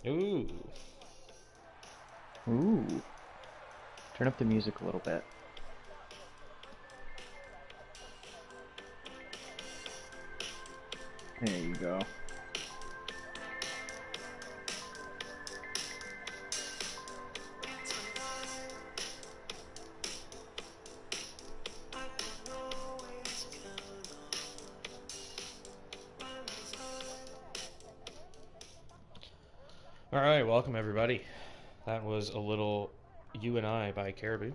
Ooh. Ooh. Turn up the music a little bit. There you go. Alright, welcome everybody. That was a little You and I by Caribou.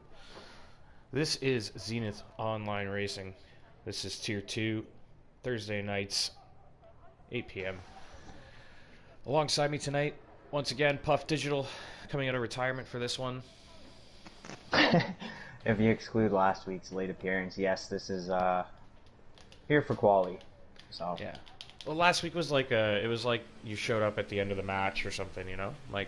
This is Zenith Online Racing. This is Tier 2, Thursday nights, 8 p.m. Alongside me tonight, once again, Puff Digital, coming out of retirement for this one. If you exclude last week's late appearance, yes, this is here for quality. So Yeah. Well, last week was like it was like you showed up at the end of the match or something, you know? Like,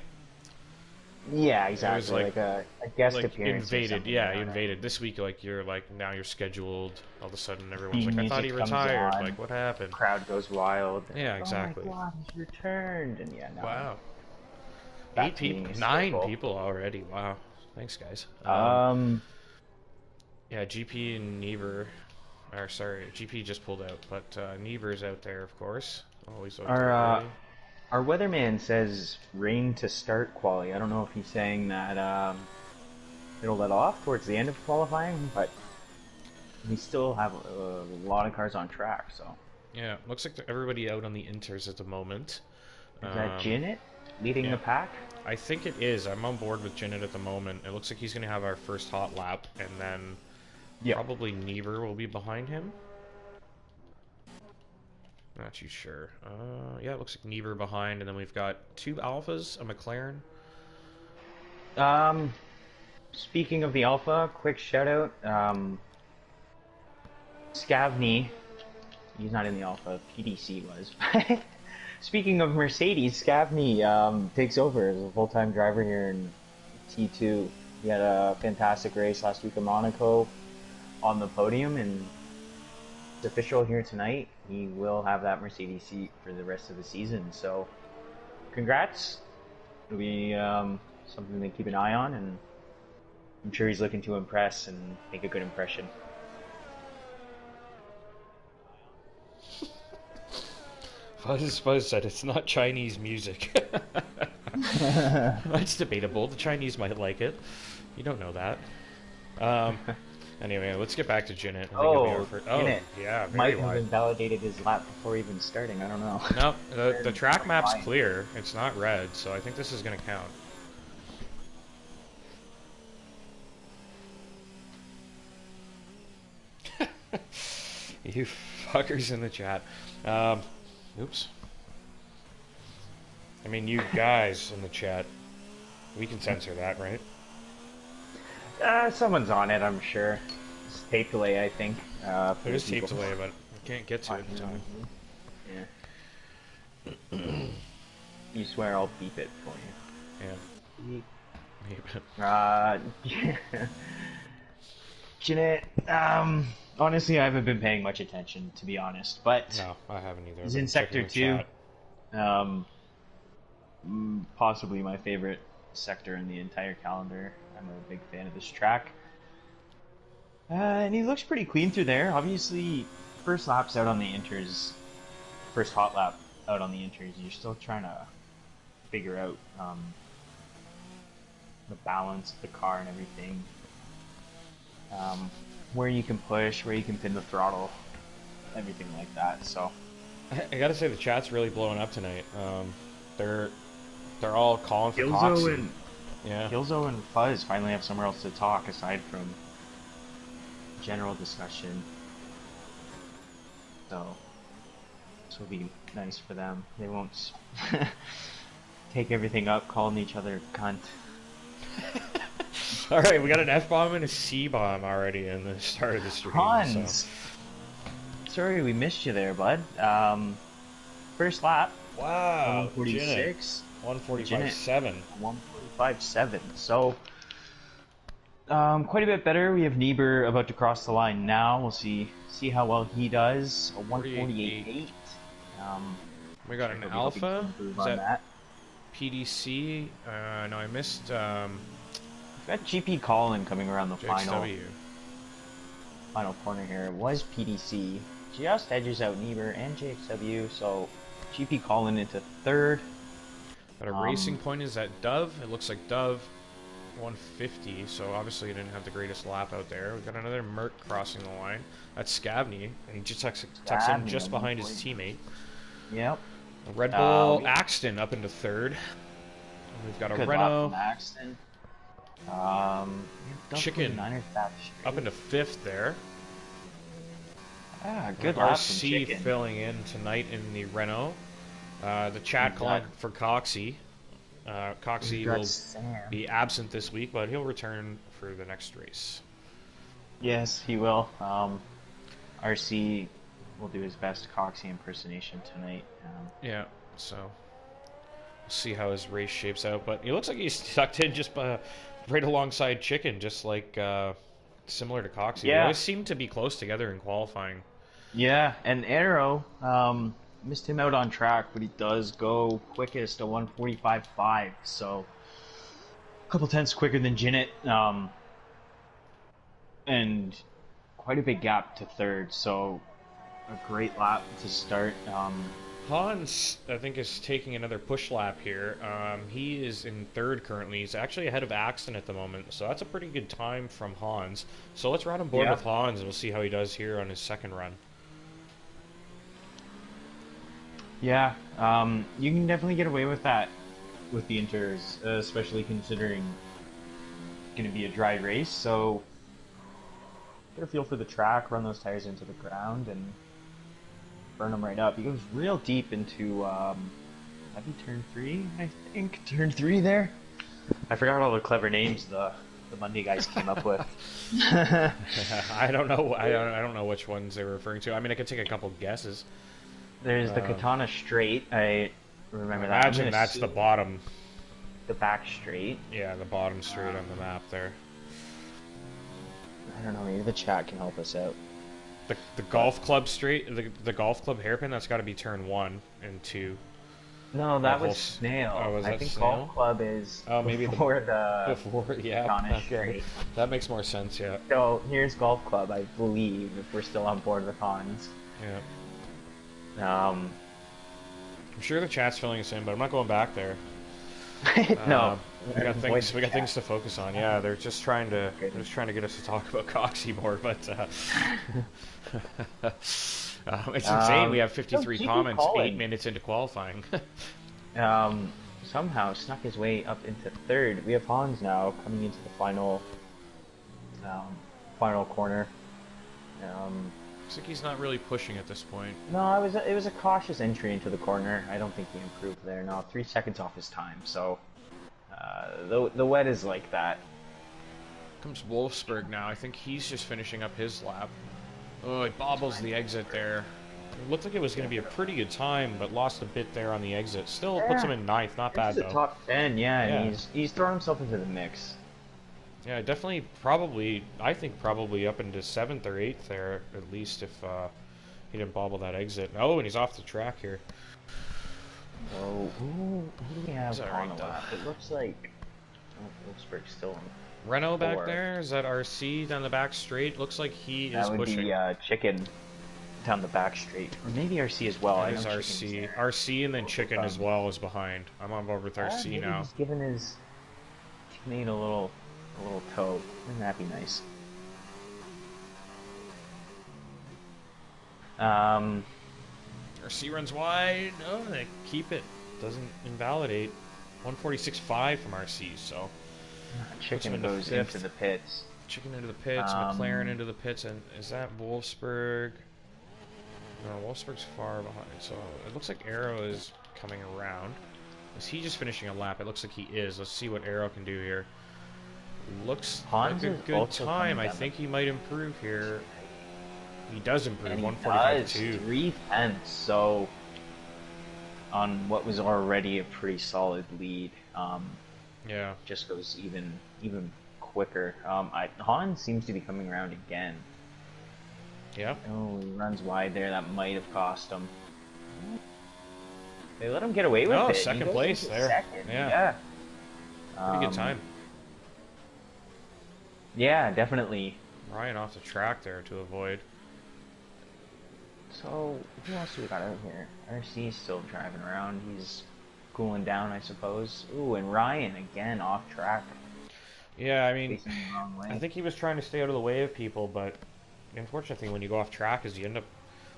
yeah, it exactly. was Like a guest like appearance. Or invaded. something, Yeah, you you know, right? invaded. This week, like, you're like, now you're scheduled. All of a sudden, everyone's Theme like, I thought he music comes retired. on, Like, what happened? crowd goes wild. They're Yeah, like, oh my exactly. god, he's returned, and yeah, no, Wow. back Eight to being people, a 9 staple. people already. Wow. Thanks, guys. Um, Yeah, GP and Never, or sorry, GP just pulled out, but Never's out there, of course. Always out there our early. our weatherman says rain to start quali. I don't know if he's saying that it'll let off towards the end of qualifying, but we still have a lot of cars on track. So Yeah, looks like everybody out on the inters at the moment. is that Um, Jinnit leading yeah, the pack? I think it is. I'm on board with Janet at the moment. It looks like he's going to have our first hot lap, and then Yeah. probably Never will be behind him. Not too sure. Yeah, it looks like Never behind, and then we've got 2 Alphas, a McLaren. Um, speaking of the Alpha, quick shout out. Scavney, he's not in the Alpha. PDC was. Speaking of Mercedes, Scavney takes over as a full-time driver here in T2. He had a fantastic race last week in Monaco on the podium, and it's official here tonight. He will have that Mercedes seat for the rest of the season. So, congrats. It'll be something to keep an eye on, and I'm sure he's looking to impress and make a good impression. Fuzz said it's not Chinese music. That's debatable. The Chinese might like it. You don't know that. Anyway, let's get back to Janet. I think it'll be our Oh, first. in Oh, it. yeah, very Might have wide. invalidated his lap before even starting. I don't know. No, the track map's Fine. clear. It's not red, so I think this is going to count. You fuckers in the chat. Oops. I mean, you guys in the chat. We can censor that, right? Someone's on it, I'm sure. It's tape delay, I think. For There the is tape people. delay, but we can't get to it in time. Yeah. You swear I'll beep it for Yeah. you. Maybe. Jeanette, honestly, I haven't been paying much attention, to be honest. But No, I haven't either. he's I've in been checking Sector the 2. chat. Possibly my favorite sector in the entire calendar. I'm a big fan of this track. And he looks pretty clean through there. Obviously, first lap's out on the inters, first hot lap out on the inters, you're still trying to figure out the balance of the car and everything. Where you can push, where you can pin the throttle, everything like that. So I gotta say the chat's really blowing up tonight. They're all calling for Gilzo Coxie. and Yeah. Gilzo and Fuzz finally have somewhere else to talk aside from general discussion. So this will be nice for them. They won't take everything up, calling each other cunt. All right, we got an F bomb and a C bomb already in the start of the stream. Hans! So. Sorry we missed you there, bud. First lap, Wow, 146. 145.7. 145.7. So, quite a bit better. We have Niebuhr about to cross the line now. We'll see how well he does. A 148.8. We got an He'll be Alpha. hoping to improve Is on that that. PDC. No, I missed We've got GP Colin coming around the JXW. final corner here. It was PDC. Just edges out Niebuhr and JXW, so GP Colin into third. But a racing point is at Dove. It looks like Dove 150, so obviously he didn't have the greatest lap out there. We've got another Merc crossing the line. That's Scavney, and he just tucks in just behind his teammate. Yep. Red Bull Axton up into third. And we've got a Renault. Axton. Chicken up into fifth there. Good lap from RC Chicken. filling in tonight in the Renault. The chat calling for Coxie. Coxie will be absent this week, but he'll return for the next race. Yes, he will. RC will do his best Coxie impersonation tonight. Yeah, so we'll see how his race shapes out. But he looks like he's tucked in just right alongside Chicken, just like similar to Coxie. Yeah. They always seem to be close together in qualifying. Yeah, and Arrow missed him out on track, but he does go quickest, a 1:45.5, so a couple tenths quicker than Jinnit, and quite a big gap to third, so a great lap to start. Hans, I think, is taking another push lap here. He is in third currently. He's actually ahead of Axton at the moment, so that's a pretty good time from Hans. So let's ride on board with Hans, and we'll see how he does here on his second run. Yeah, you can definitely get away with that with the Inters, especially considering it's going to be a dry race, so get a feel for the track, run those tires into the ground, and burn them right up. He goes real deep into, maybe turn 3, I think. Turn 3 there? I forgot all the clever names the Monday guys came up with. I don't know. I don't know which ones they were referring to. I mean, I could take a couple guesses. There's the Katana Straight. I remember that. Imagine that's the bottom. The back straight. Yeah, the bottom straight on the map there. I don't know. Maybe the chat can help us out. The golf club straight, the golf club hairpin. That's got to be turn 1 and 2. No, that was Snail. Oh, was I that think Snail? golf club is maybe before yeah. Katana Okay. Straight. That makes more sense. Yeah. So here's golf club, I believe, if we're still on board with Hans. Yeah. Um, I'm sure the chat's filling us in, but I'm not going back there. no, we got things to focus on. Yeah, they're just trying to get us to talk about Coxie more, but it's insane. We have 53 comments 8 minutes into qualifying. Somehow snuck his way up into third. We have Hans now coming into the final corner. Looks like he's not really pushing at this point. No, it was a cautious entry into the corner. I don't think he improved there. No, 3 seconds off his time. So the wet is like that. Comes Wolfsburg now. I think he's just finishing up his lap. Oh, he bobbles the exit there. It looked like it was going to be a pretty good time, but lost a bit there on the exit. Still puts him in 9th. Not bad though. Top 10, yeah. And he's thrown himself into the mix. Yeah, definitely, I think probably up into 7th or 8th there, at least, if he didn't bobble that exit. Oh, and he's off the track here. Oh, who do we have on the though? lap? It looks like Wolfsburg's still on. Renault back there? Is that RC down the back straight? Looks like he is pushing. That would be Chicken down the back straight. Or maybe RC as well. That is RC. RC and then Chicken as well is behind. I'm on board with RC now. He's giving his teammate a little toe. Wouldn't that be nice? RC runs wide. Oh, they keep it. Doesn't invalidate. 146.5 from RC, so. Chicken goes into the pits. Chicken into the pits, McLaren into the pits, and is that Wolfsburg? No, Wolfsburg's far behind, so it looks like Arrow is coming around. Is he just finishing a lap? It looks like he is. Let's see what Arrow can do here. Looks like a good time. I think he might improve here. He does improve. 145.2. 3 tenths. So on what was already a pretty solid lead, yeah, just goes even quicker. Han seems to be coming around again. Yeah. Oh, he runs wide there. That might have cost him. They let him get away with Oh, it. He second goes place into there. second. Yeah, Yeah. pretty good Um, time. yeah, definitely. Ryan off the track there to avoid. So, who else do we got out here? RC's still driving around. He's cooling down, I suppose. Ooh, and Ryan again off track, Yeah, I mean, facing the wrong I way. think he was trying to stay out of the way of people, but the unfortunate thing when you go off track is you end up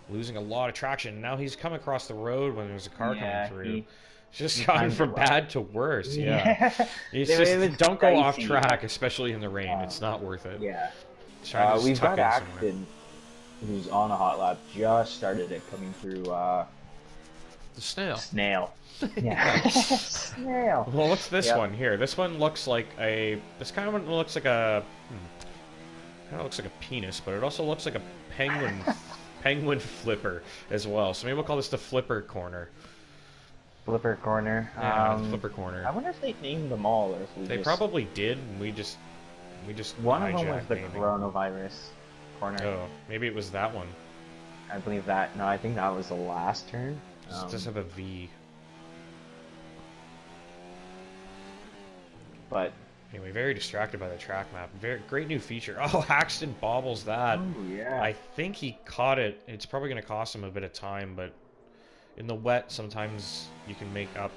losing a lot of traction. Now he's come across the road when there's a car coming Yeah, through. It's just he gone timed it from well. bad to worse. Yeah, Yeah, it's it just was don't go off dicey. track, especially in the rain. Um, It's not worth it. yeah. Try to just We've tuck got in somewhere. Axton, who's on a hot lap, just started it coming through The snail. Snail. Yeah. Yeah, Snail. Well, what's this Yep. one here? This one looks like a. This kind of one looks like a. Kind of looks like a penis, but it also looks like a penguin. Penguin flipper as well. So maybe we'll call this the flipper corner. Flipper corner. Yeah, the flipper corner. I wonder if they named them all, or if we They just probably did. And we just one of them was hijacked the naming. coronavirus corner. Oh, maybe it was that one. I believe that. No, I think that was the last turn. It does have a V. But Anyway, very distracted by the track map. Very great new feature. Oh, Haxton bobbles that. oh yeah, I think he caught it. It's probably going to cost him a bit of time, but in the wet, sometimes you can make up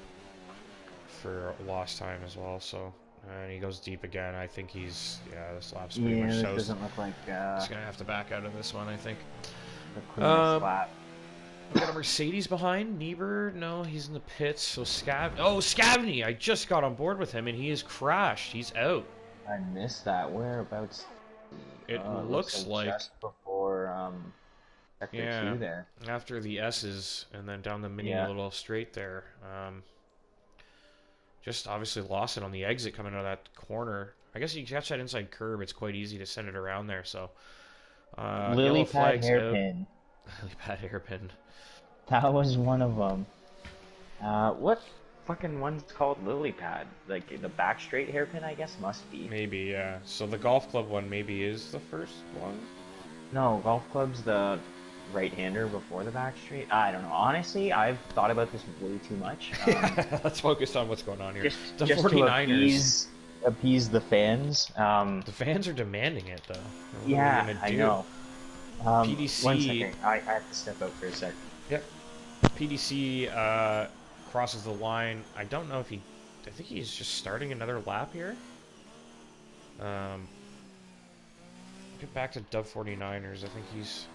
for lost time as well. So, and he goes deep again. I think he's this lap's pretty yeah. much This toast. doesn't look like He's going to have to back out of this one, I think. the cleanest Um, lap. We got a Mercedes behind. Niebuhr, no, he's in the pits. So Scavney, I just got on board with him, and he has crashed. He's out. I missed that. Whereabouts? It looks like just before sector yeah, 2 there. after the S's, and then down the mini Yeah. little straight there. Just obviously lost it on the exit coming out of that corner. I guess you catch that inside curb. It's quite easy to send it around there. So Lily yellow pad flags out. hairpin. Lily pad hairpin. That was one of them. What fucking one's called lily pad? Like the back straight hairpin, I guess must be. Maybe, yeah. So the golf club one maybe is the first one. No, golf club's the right-hander before the back straight. I don't know. Honestly, I've thought about this way too much. Let's focus on what's going on here. Just, The just 49ers. to appease the fans. The fans are demanding it, though. What are we Yeah, gonna I do? know. PDC. 1 second. I have to step out for a sec. Yep. PDC crosses the line. I don't know if he. I think he's just starting another lap here. Get back to Dub 49ers. I think he's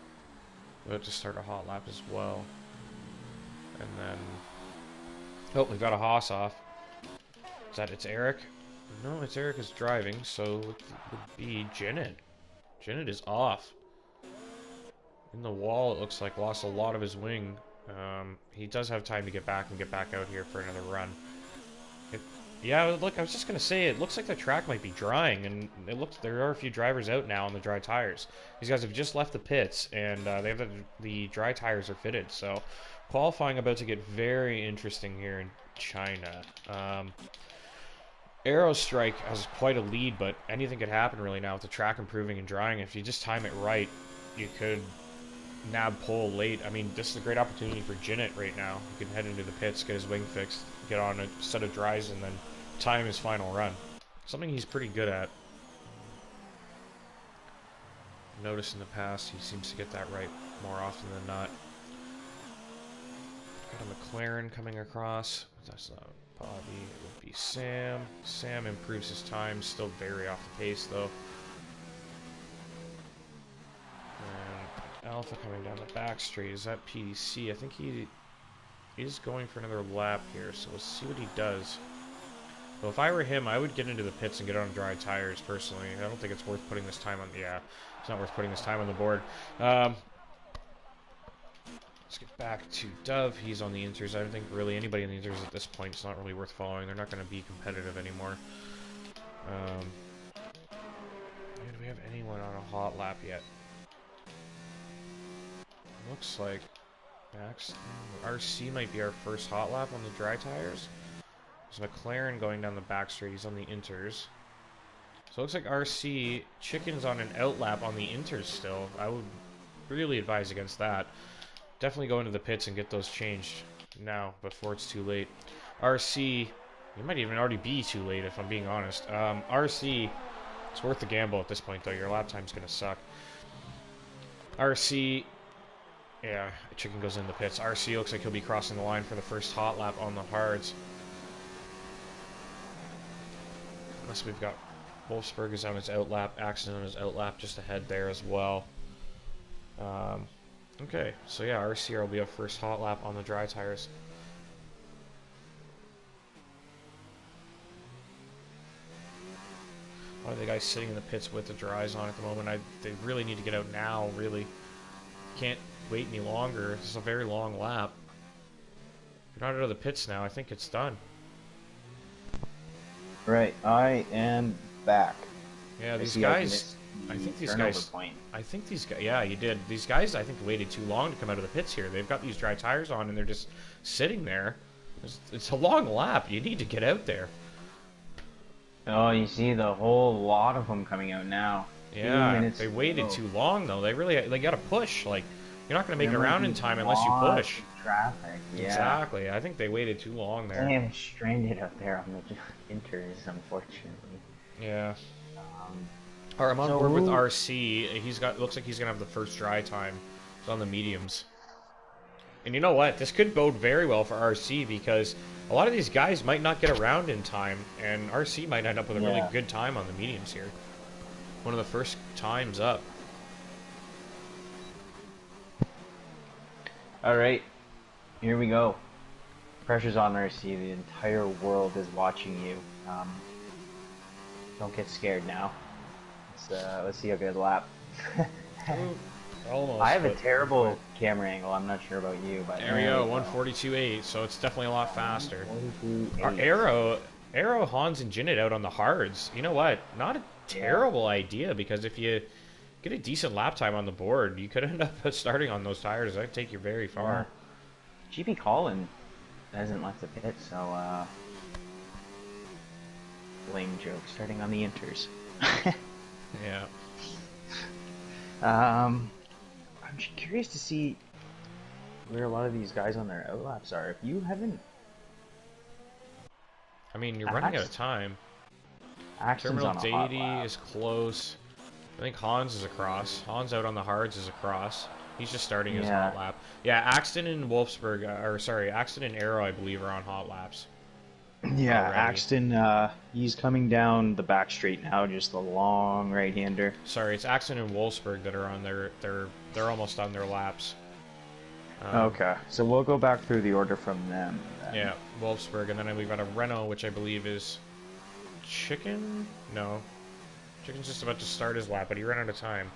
about to start a hot lap as well. And then. Oh, we got a Haas off. Is that it's Eric? No, it's Eric is driving, so it would be Janet. Janet is off. In the wall, it looks like lost a lot of his wing. He does have time to get back and get back out here for another run. Yeah, look, I was just gonna say it looks like the track might be drying, and it looks there are a few drivers out now on the dry tires. These guys have just left the pits, and they have the dry tires are fitted. So qualifying about to get very interesting here in China. Aerostrike has quite a lead, but anything could happen really now with the track improving and drying. If you just time it right, you could nab pole late. I mean, this is a great opportunity for Jinnit right now. He can head into the pits, get his wing fixed, get on a set of dries, and then time his final run. Something he's pretty good at. Noticed in the past, he seems to get that right more often than not. Got a McLaren coming across. That's not Bobby. It would be Sam. Sam improves his time. Still very off the pace, though. And Alpha coming down the back straight. Is that PDC? I think he is going for another lap here, so we'll see what he does. Well, if I were him, I would get into the pits and get on dry tires, personally. I don't think it's worth putting this time on... Yeah, it's not worth putting this time on the board. Let's get back to Dove. He's on the inters. I don't think really anybody on the inters at this point is not really worth following. They're not going to be competitive anymore. Do we have anyone on a hot lap yet? Looks like Max RC might be our first hot lap on the dry tires. There's McLaren going down the back straight. He's on the inters. So it looks like RC Chicken's on an out lap on the inters still. I would really advise against that. Definitely go into the pits and get those changed. now before it's too late. RC, you might even already be too late if I'm being honest. RC, it's worth the gamble at this point though. Your lap time's gonna suck. RC, yeah, Chicken goes in the pits. RC looks like he'll be crossing the line for the first hot lap on the hards. Unless we've got Wolfsburg is on his outlap, Axton on his outlap just ahead there as well. Okay, so yeah, RC will be our first hot lap on the dry tires. A lot of the guys sitting in the pits with the dries on at the moment. They really need to get out now, really. Can't wait any longer. This is a very long lap. If you're not out of the pits now, I think it's done. Right, I am back. Yeah, these guys... I think these guys... Yeah, you did. These guys, I think, waited too long to come out of the pits here. They've got these dry tires on, and they're just sitting there. It's a long lap. You need to get out there. Oh, you see the whole lot of them coming out now. Yeah, they waited too long, though. They got to push. Like, you're not going to make it around in time unless you push. Traffic, yeah. Exactly. I think they waited too long there. I am stranded out there on the inters, unfortunately. Yeah. All right, I'm on board with RC. Looks like he's gonna have the first dry time. He's on the mediums. And you know what? This could bode very well for RC because a lot of these guys might not get around in time, and RC might end up with a really good time on the mediums here. One of the first times up. All right, here we go. Pressure's on RC. The entire world is watching you. Don't get scared now. Let's see how good a lap. Almost. I have a terrible camera angle. I'm not sure about you, but there we go, 142.8. So it's definitely a lot faster. Our Arrow, Hans, and Jinnit out on the hards. You know what? Not a terrible idea because if you get a decent lap time on the board, you could end up starting on those tires. That'd take you very far. Yeah. GB Colin hasn't left the pit, so lame joke. Starting on the inters. Yeah. I'm curious to see where a lot of these guys on their outlaps are. If you haven't... I mean, you're running out of time. Terminal Deity is close. I think Hans is across. Hans out on the hards is across. He's just starting his hot lap. Yeah, Axton and Wolfsburg, Axton and Arrow, I believe, are on hot laps. Yeah, already. Axton, he's coming down the back straight now, just a long right-hander. Sorry, it's Axton and Wolfsburg that are on they're almost on their laps. Okay, so we'll go back through the order from them. Then. Yeah, Wolfsburg, and then we've got a Renault, which I believe is Chicken? No. Chicken's just about to start his lap, but he ran out of time.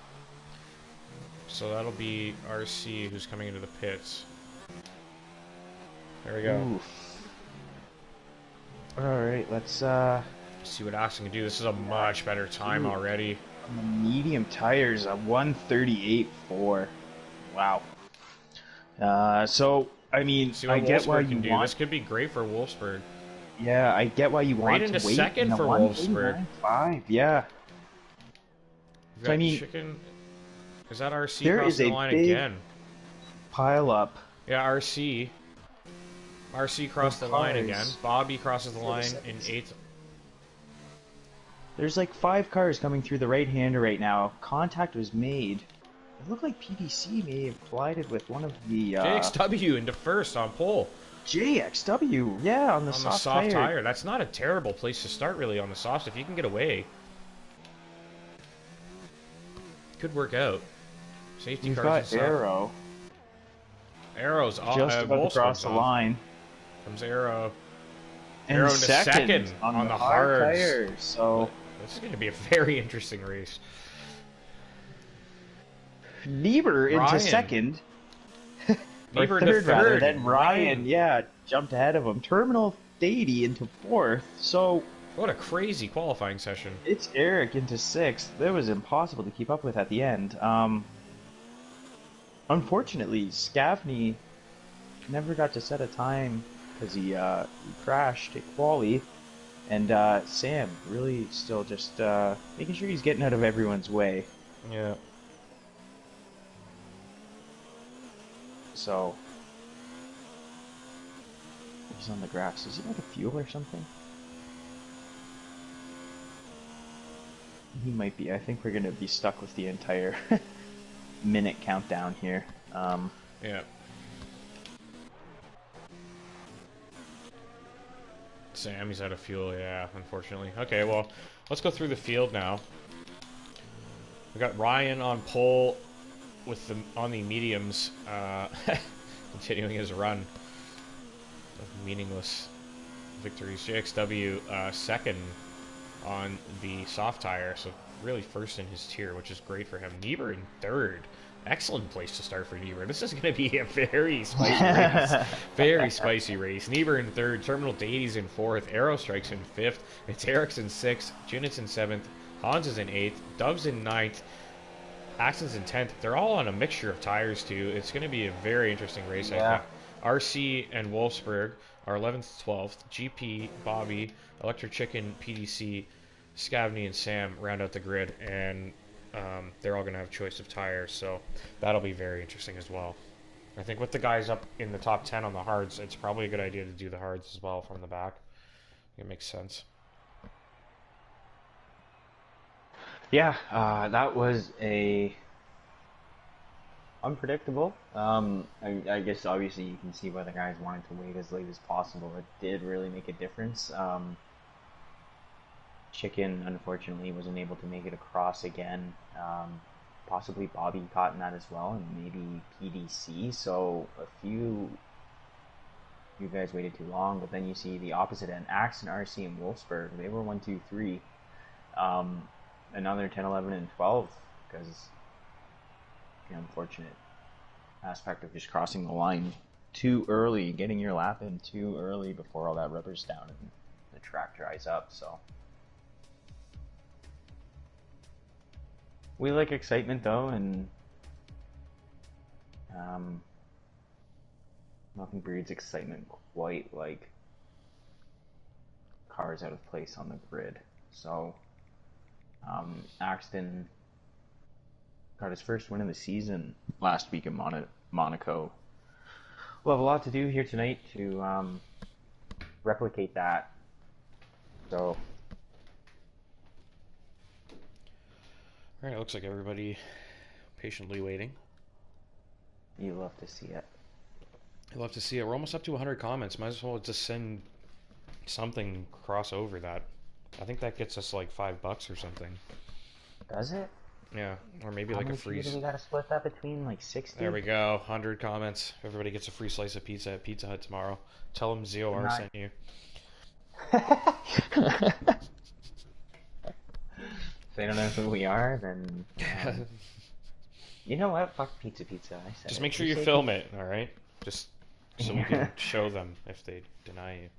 So that'll be RC, who's coming into the pits. There we go. Oof. Alright, let's see what Axton can do. This is a much better time already. Medium tires, a 138.4. Wow. So, I mean, I get why you want... This could be great for Wolfsburg. Yeah, I get why you want to wait. Second for Wolfsburg. 5, yeah. So, I mean... Chicken... Is that RC crossing the line again? Pile up. Yeah, RC. RC crossed the line again. Bobby crosses the line in 8th. There's like 5 cars coming through the right-hander right now. Contact was made. It looked like PDC may have collided with one of the... JXW into first on pole. JXW, yeah, on the soft tire. That's not a terrible place to start, really, on the softs, if you can get away. Could work out. Safety cars. Got Arrow. Arrow's just about to cross the line. Comes Arrow. And Arrow into second on the hard tires. So this is going to be a very interesting race. Niebuhr into second. Niebuhr into third. Then Ryan, jumped ahead of him. Terminal Deity into 4th. So what a crazy qualifying session. It's Eric into 6th. That was impossible to keep up with at the end. Unfortunately, Scavney never got to set a time because he crashed at quali, and Sam really still just making sure he's getting out of everyone's way. Yeah. So He's on the grass. Is he like a fuel or something? He might be. I think we're gonna be stuck with the entire minute countdown here. Yeah. Sam, he's out of fuel, yeah, unfortunately. Okay, well, let's go through the field now. We got Ryan on pole with on the mediums, continuing his run of meaningless victories. JXW second on the soft tire, so really first in his tier, which is great for him. Niebuhr in third. Excellent place to start for Niebuhr. This is going to be a very spicy race. Very spicy race. Niebuhr in third. Terminal Davies in fourth. Aerostrikes in fifth. It's Eric's in sixth. Junit's in seventh. Hans is in eighth. Doug's in ninth. Axon's in 10th. They're all on a mixture of tires, too. It's going to be a very interesting race, I think. RC and Wolfsburg are 11th, 12th. GP, Bobby, Electric Chicken, PDC, Scavney, and Sam round out the grid, and they're all going to have choice of tires, so that'll be very interesting as well. I think with the guys up in the top 10 on the hards, it's probably a good idea to do the hards as well from the back. It makes sense. Yeah, that was a unpredictable. I guess obviously you can see why the guys wanted to wait as late as possible. It did really make a difference. Chicken, unfortunately, wasn't able to make it across again. Possibly Bobby caught in that as well, and maybe PDC. So a few you guys waited too long, but then you see the opposite end. Axe and RC and Wolfsburg, they were 1, 2, 3. Another 10, 11, and 12, because the unfortunate aspect of just crossing the line too early, getting your lap in too early before all that rubber's down and the track dries up. So we like excitement though, and nothing breeds excitement quite like cars out of place on the grid. So Axton got his first win of the season last week in Monaco. We'll have a lot to do here tonight to replicate that. So, Alright, it looks like everybody patiently waiting. you love to see it. I love to see it. We're almost up to 100 comments. Might as well just send something cross over that. I think that gets us like $5 or something. Does it? Yeah, or maybe like a free. We gotta split that between like 60. There we go. 100 comments. Everybody gets a free slice of pizza at Pizza Hut tomorrow. Tell them ZOR sent you. If they don't know who we are, then you know what? Fuck Pizza. I said just make sure you film it, all right? Just so we can show them if they deny you.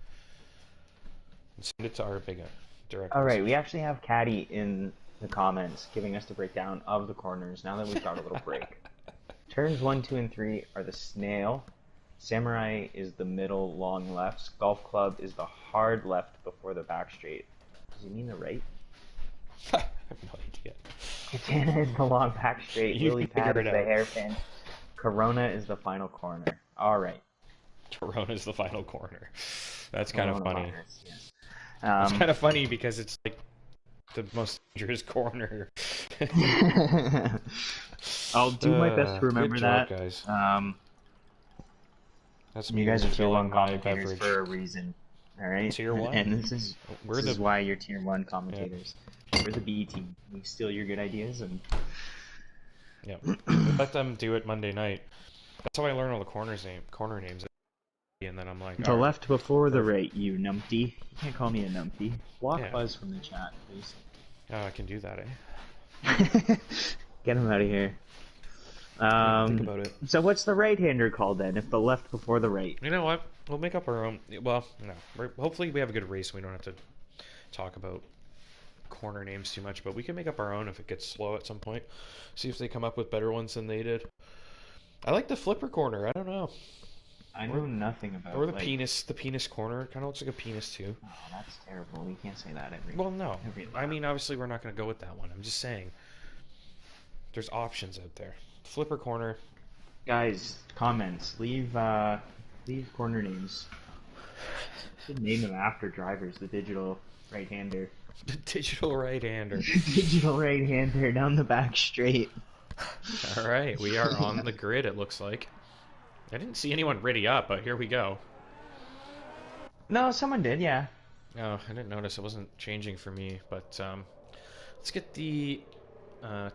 And send it to our big direct. All right, we actually have Caddy in the comments giving us the breakdown of the corners now that we've got a little break. Turns 1, 2, and 3 are the snail. Samurai is the middle long left. Golf club is the hard left before the back straight. Does he mean the right? I have no idea. Katana is the long back straight. You Lily pad figure is it the out. hairpin. Corona is the final corner. All right. Corona's the final corner. That's kind of funny. Yes. It's kind of funny because it's like the most dangerous corner. I'll do my best to remember good job, that. Guys. That's You guys are tier 1 my commentators beverage. for a reason. All right. Tier 1. And this is why you're tier 1 commentators. Yeah. We're the B team. We steal your good ideas and yeah. Let them do it Monday night. That's how I learn all the corner names. And then I'm like, the left before the right, you numpty. You can't call me a numpty. Block Buzz from the chat, please. Oh, I can do that, eh? Get him out of here. Think about it. So what's the right-hander called then, if the left before the right? You know what? We'll make up our own. Well, no. Hopefully we have a good race. We don't have to talk about corner names too much, but we can make up our own if it gets slow at some point. See if they come up with better ones than they did. I like the flipper corner. I don't know. I know nothing about. Or the penis corner. Kind of looks like a penis too. Oh, that's terrible. We can't say that every. Well, no. I mean, obviously we're not going to go with that one. I'm just saying. There's options out there. Flipper corner. Guys, comments. Leave corner names. Should name them after drivers. The digital right-hander. The digital right-hander. Digital right-hander down the back straight. All right, we are on the grid, it looks like. I didn't see anyone ready up, but here we go. No, someone did, yeah. Oh, I didn't notice. It wasn't changing for me, but let's get the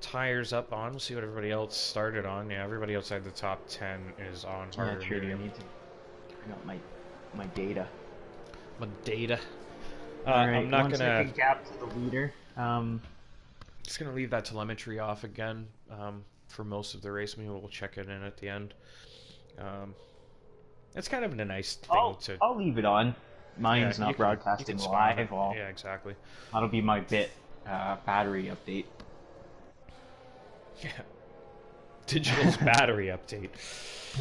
tires up on. We'll see what everybody else started on. Yeah, everybody outside the top 10 is on hard or True. medium. I need to bring up my data. My data. Alright, I'm not 1 gonna. second gap to the leader. Just gonna leave that telemetry off again for most of the race. Maybe we'll check it in at the end. It's kind of a nice thing to. I'll leave it on. Mine's Yeah, not broadcasting live. Yeah, exactly. That'll be my battery update. Yeah. Digital's battery update.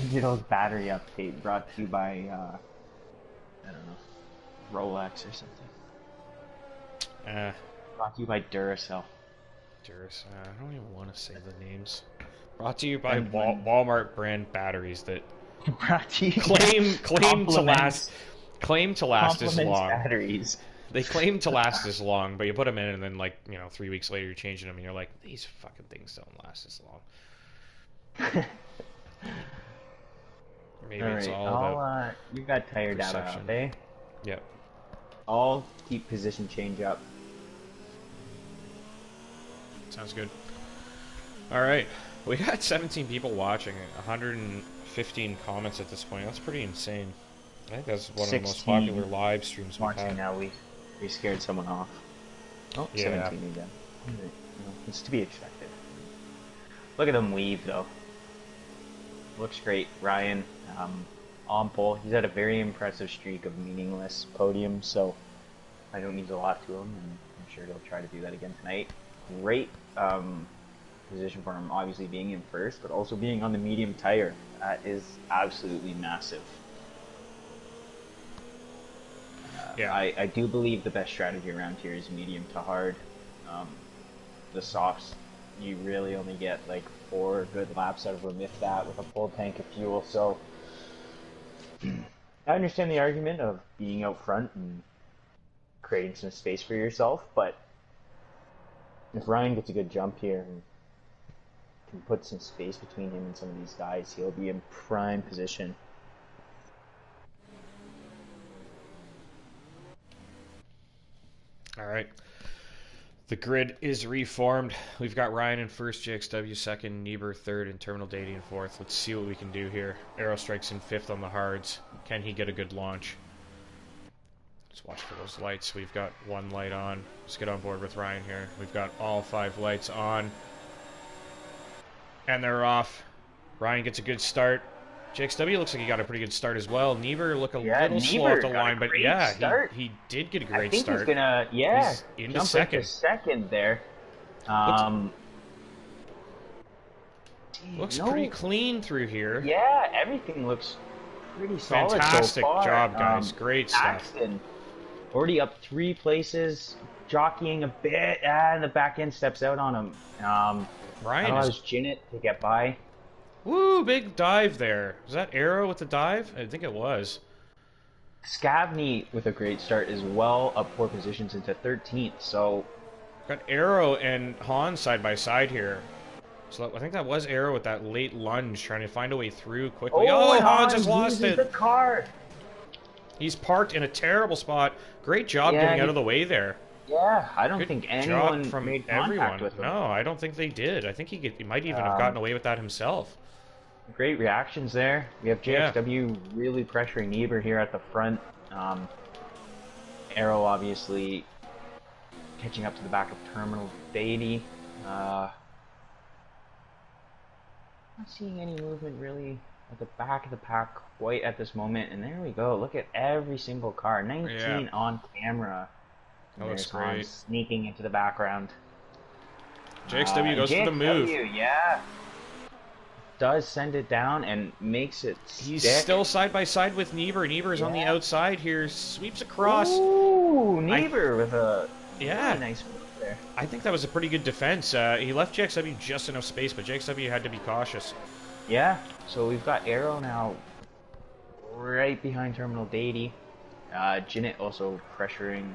Digital's battery update brought to you by I don't know, Rolex or something. Brought to you by Duracell. I don't even want to say the names. Brought to you by Walmart brand batteries that Brought to you claim to last as long. Batteries. They claim to last as long, but you put them in and then 3 weeks later you're changing them and you're like, these fucking things don't last as long. Maybe it's all about you got tire data perception. out, eh? Yep. I'll keep position change up. Sounds good. Alright. We got 17 people watching, 115 comments at this point. That's pretty insane. I think that's one of the most popular live streams we've had. Now we scared someone off. Oh, Yeah. 17 again. It's to be expected. Look at him weave, though. Looks great. Ryan, on pole. He's had a very impressive streak of meaningless podiums, so I don't mean a lot to him, and I'm sure he'll try to do that again tonight. Great position for him, obviously being in first, but also being on the medium tire. That is absolutely massive. Yeah. I do believe the best strategy around here is medium to hard. The softs, you really only get like 4 good laps out of them, if that, with a full tank of fuel. So I understand the argument of being out front and creating some space for yourself, but if Ryan gets a good jump here and can put some space between him and some of these guys, he'll be in prime position. Alright. The grid is reformed. We've got Ryan in first, JXW second, Niebuhr third, and Terminal Dady in fourth. Let's see what we can do here. Aero Strikes in fifth on the hards. Can he get a good launch? Let's watch for those lights. We've got 1 light on. Let's get on board with Ryan here. We've got all 5 lights on. And they're off. Ryan gets a good start. JXW looks like he got a pretty good start as well. Niebuhr looked a little slow at the line, but yeah, he did get a great start. He's gonna, he's into second there. Looks pretty clean through here. Yeah, everything looks pretty solid. Fantastic so far. job, guys. Great stuff. Axton, already up 3 places, jockeying a bit, and the back end steps out on him. Ryan allows Jinnit to get by. Woo, big dive there. Was that Arrow with the dive? I think it was. Scavney with a great start as well, up 4 positions into 13th, so... Got Arrow and Han side by side here. So I think that was Arrow with that late lunge, trying to find a way through quickly. Oh, Hans just lost it. The car. He's parked in a terrible spot. Great job getting out of the way there. Yeah, I don't think anyone from made contact with him. No, I don't think they did. I think he might even have gotten away with that himself. Great reactions there. We have JXW really pressuring Niebuhr here at the front. Arrow obviously catching up to the back of Terminal Dady. Not seeing any movement really at the back of the pack quite at this moment. And there we go. Look at every single car. 19 on camera. That looks great. Sneaking into the background. JXW goes for the move. Yeah. Does send it down and makes it stick. He's still side by side with Niebuhr. Niebuhr's on the outside here. Sweeps across. Ooh, Niebuhr with a really nice move there. I think that was a pretty good defense. He left JXW just enough space, but JXW had to be cautious. Yeah, so we've got Arrow now right behind Terminal Dady. Jinnit also pressuring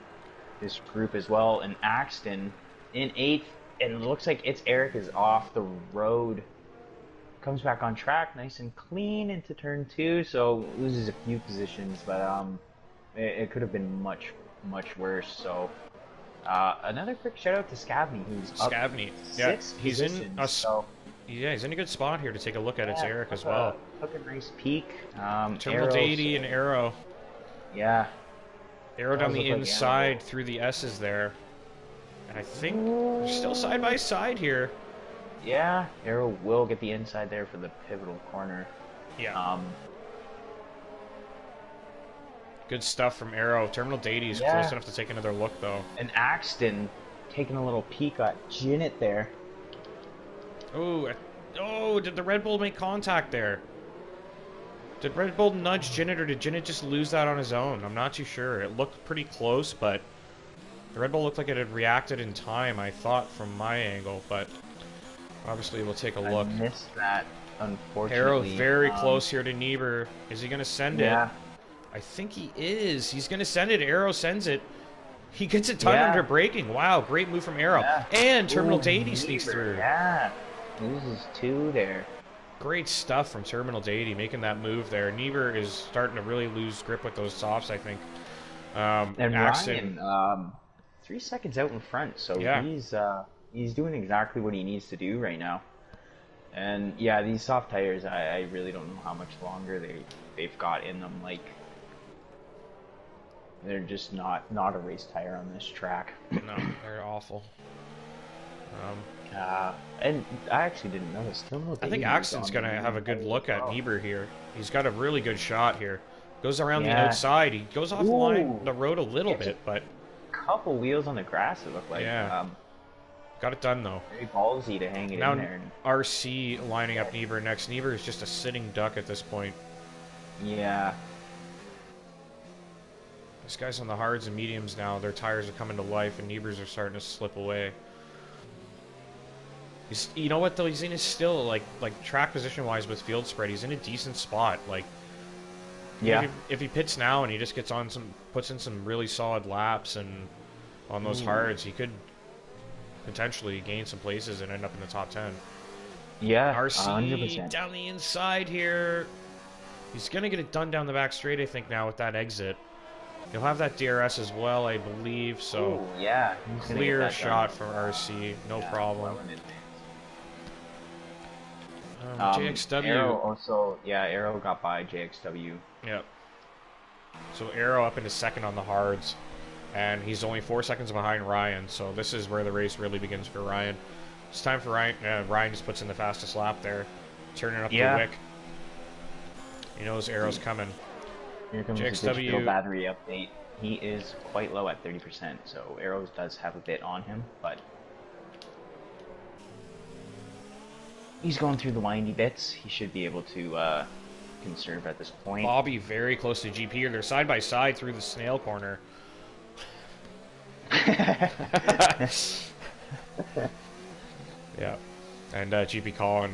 this group as well, and Axton in 8th, and it looks like it's Eric is off the road. Comes back on track, nice and clean into turn 2, so loses a few positions, but it could have been much worse. So another quick shout out to Scavney, who's Scavney, up yeah, 6 he's in positions. a So yeah, he's in a good spot here to take a look at. It's Eric as well. Took a nice peek. Terminal deity and Arrow. Yeah. Arrow down the Like inside Arrow. through the S's there. And I think they're still side by side here. Yeah, Arrow will get the inside there for the pivotal corner. Yeah. Good stuff from Arrow. Terminal deity is close enough to take another look, though. And Axton taking a little peek at Jinnit there. Oh, did the Red Bull make contact there? Did Red Bull nudge Jinnit, or did Jinnit just lose that on his own? I'm not too sure. It looked pretty close, but the Red Bull looked like it had reacted in time, I thought, from my angle, but obviously we'll take a look. I missed that, unfortunately. Arrow very close here to Niebuhr. Is he going to send it? I think he is. He's going to send it. Arrow sends it. He gets it timed under braking. Wow, great move from Arrow. And Terminal Deity sneaks through. Yeah, loses 2 there. Great stuff from Terminal Deity, making that move there. Niebuhr is starting to really lose grip with those softs, I think. And Ryan, 3 seconds out in front, so he's doing exactly what he needs to do right now. And yeah, these soft tires, I really don't know how much longer they've got in them. Like, they're just not a race tire on this track. No, they're awful. And I actually didn't notice. I think Axton's going to have a good look at Niebuhr here. He's got a really good shot here. Goes around the outside. He goes off the road a little bit, but couple wheels on the grass, it looked like. Yeah. Got it done, though. Very ballsy to hang it now, in there. RC lining up Niebuhr next. Niebuhr is just a sitting duck at this point. Yeah. This guy's on the hards and mediums now. Their tires are coming to life, and Niebuhr's are starting to slip away. You know what, though? He's in his still, like track position-wise with field spread, he's in a decent spot. Like, yeah. If he pits now and he just gets on puts in some really solid laps and on those hards, he could potentially gain some places and end up in the top 10. Yeah, RC 100%. Down the inside here. He's going to get it done down the back straight, I think, now with that exit. He'll have that DRS as well, I believe, so yeah, clear shot from RC, no problem. JXW. Arrow also, Arrow got by JXW. Yep. So Arrow up into second on the hards, and he's only 4 seconds behind Ryan, so this is where the race really begins for Ryan. It's time for Ryan. Ryan just puts in the fastest lap there, turning up the wick. He knows Arrow's coming. Here comes the digital battery update. He is quite low at 30%, so Arrow does have a bit on him, but he's going through the windy bits. He should be able to conserve at this point. Bobby very close to GP. They're side by side through the snail corner. Yeah. And GP Colin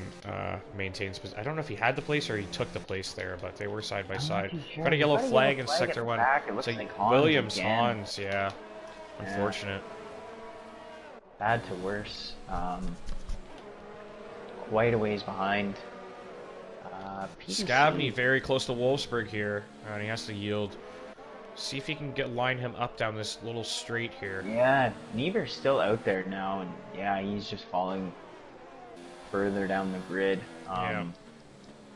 maintains. I don't know if he had the place or he took the place there, but they were side by side. Got a yellow flag in sector 1. It's like Williams, Hans, yeah. Unfortunate. Bad to worse. Quite a ways behind. Scavney very close to Wolfsburg here, and he has to yield. See if he can line him up down this little straight here. Yeah, Niebuhr's still out there now, and yeah, he's just falling further down the grid.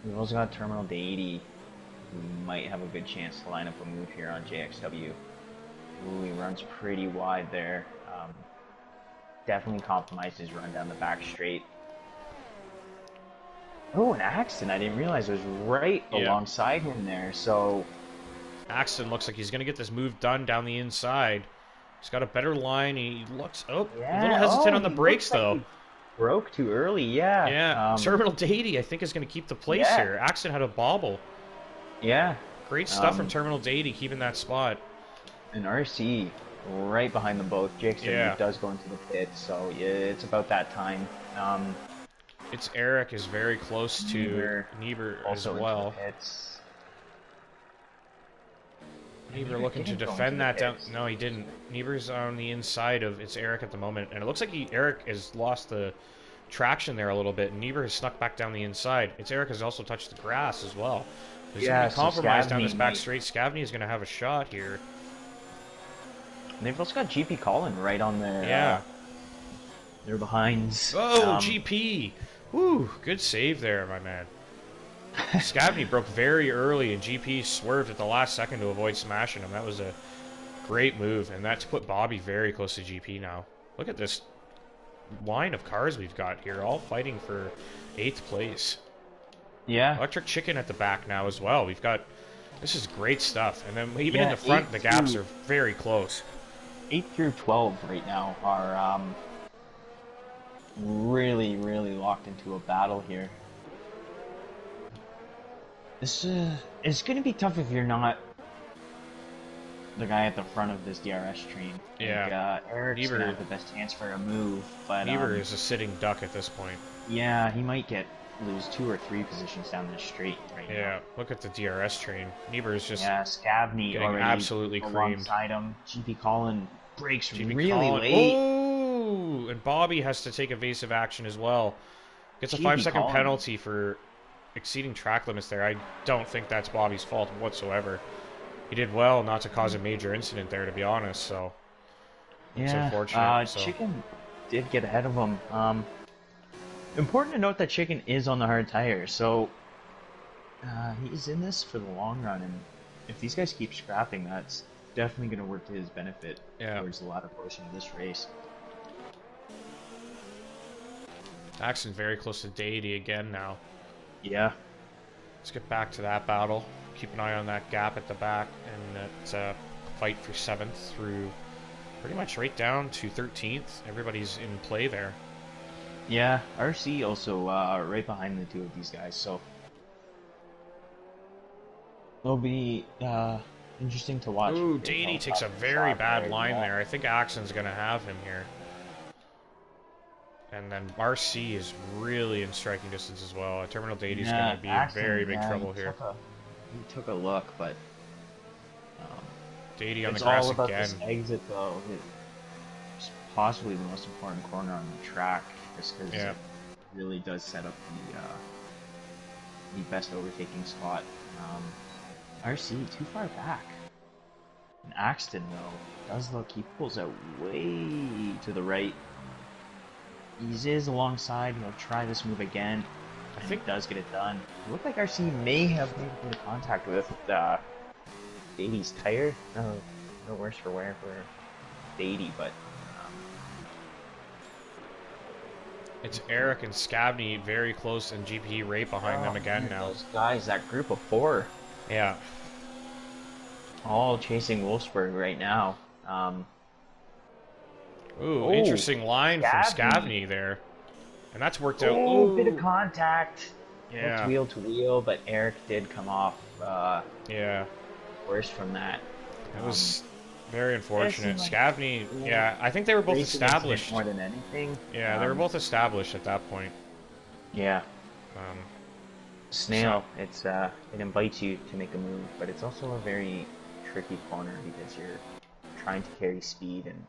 We've also got Terminal Deity, who might have a good chance to line up a move here on JXW. Ooh, he runs pretty wide there. Definitely compromised his run down the back straight. Oh, an Axton. I didn't realize it was right alongside him there, so Axton looks like he's going to get this move done down the inside. He's got a better line. He looks... a little hesitant on the brakes, though. Like broke too early, yeah. Yeah, Terminal Deity, I think, is going to keep the place here. Axton had a bobble. Yeah. Great stuff from Terminal Deity, keeping that spot. And RC right behind them both. JXW does go into the pits, so it's about that time. It's Eric is very close to Niebuhr as well. Niebuhr Neither looking to didn't go into defend the that down. pits. No, he didn't. Niebuhr's on the inside of it's Eric at the moment, and it looks like Eric has lost the traction there a little bit, and Niebuhr has snuck back down the inside. It's Eric has also touched the grass as well. He's going to Yeah, be so compromised down this Scavney back might. straight. Scavney is going to have a shot here. And they've also got GP Colin right on Yeah. their behinds. Oh, GP! Woo! Good save there, my man. Scavney broke very early, and GP swerved at the last second to avoid smashing him. That was a great move, and that's put Bobby very close to GP now. Look at this line of cars we've got here, all fighting for 8th place. Yeah. Electric Chicken at the back now as well. We've got... This is great stuff. And then even in Yeah, the front, the gaps are very close. 8 through 12 right now are really, really locked into a battle here. This it's going to be tough if you're not the guy at the front of this DRS train. Yeah. Eric's going to have the best chance for a move, but Niebuhr is a sitting duck at this point. yeah, he might lose 2 or 3 positions down the straight right now. Yeah, look at the DRS train. Niebuhr is just Scavney getting already absolutely creamed. alongside him. GP Colin breaks GP really Colin. late. Oh, and Bobby has to take evasive action as well. Gets a 5-second Colin. penalty for exceeding track limits there. I don't think that's Bobby's fault whatsoever. He did well not to cause a major incident there, to be honest, so it's unfortunate. Chicken did get ahead of him. Important to note that Chicken is on the hard tire, so he's in this for the long run, and if these guys keep scrapping, that's definitely going to work to his benefit towards the latter portion of this race. Axon very close to Deity again now. Yeah. Let's get back to that battle. Keep an eye on that gap at the back, and that fight for 7th through pretty much right down to 13th. Everybody's in play there. Yeah, RC also right behind the two of these guys, so it'll be interesting to watch. Ooh, Deity takes a very bad line there. I think Axon's going to have him here. And then RC is really in striking distance as well. Terminal Deity's going to be in very big trouble here. He took a look, but Deity on the grass again. again. This exit though, it's possibly the most important corner on the track, just because it really does set up the best overtaking spot. RC too far back. And Axton though does look, he pulls out way to the right. He is alongside. He'll try this move again. I think does get it done. It looked like RC may have made a bit of contact with Deity's tire. No worse for wear for Deity, but it's Eric and Scavney very close, and GP right behind them again now. Those guys, that group of 4. Yeah. All chasing Wolfsburg right now. Ooh, interesting line from Scavney there. And that's worked out. Ooh, bit of contact. Yeah. Wheel to wheel, but Eric did come off worse from that. It was very unfortunate. Scavney, I think they were both established. More than anything. Yeah, they were both established at that point. Yeah. Snail, it invites you to make a move, but it's also a very tricky corner because you're trying to carry speed and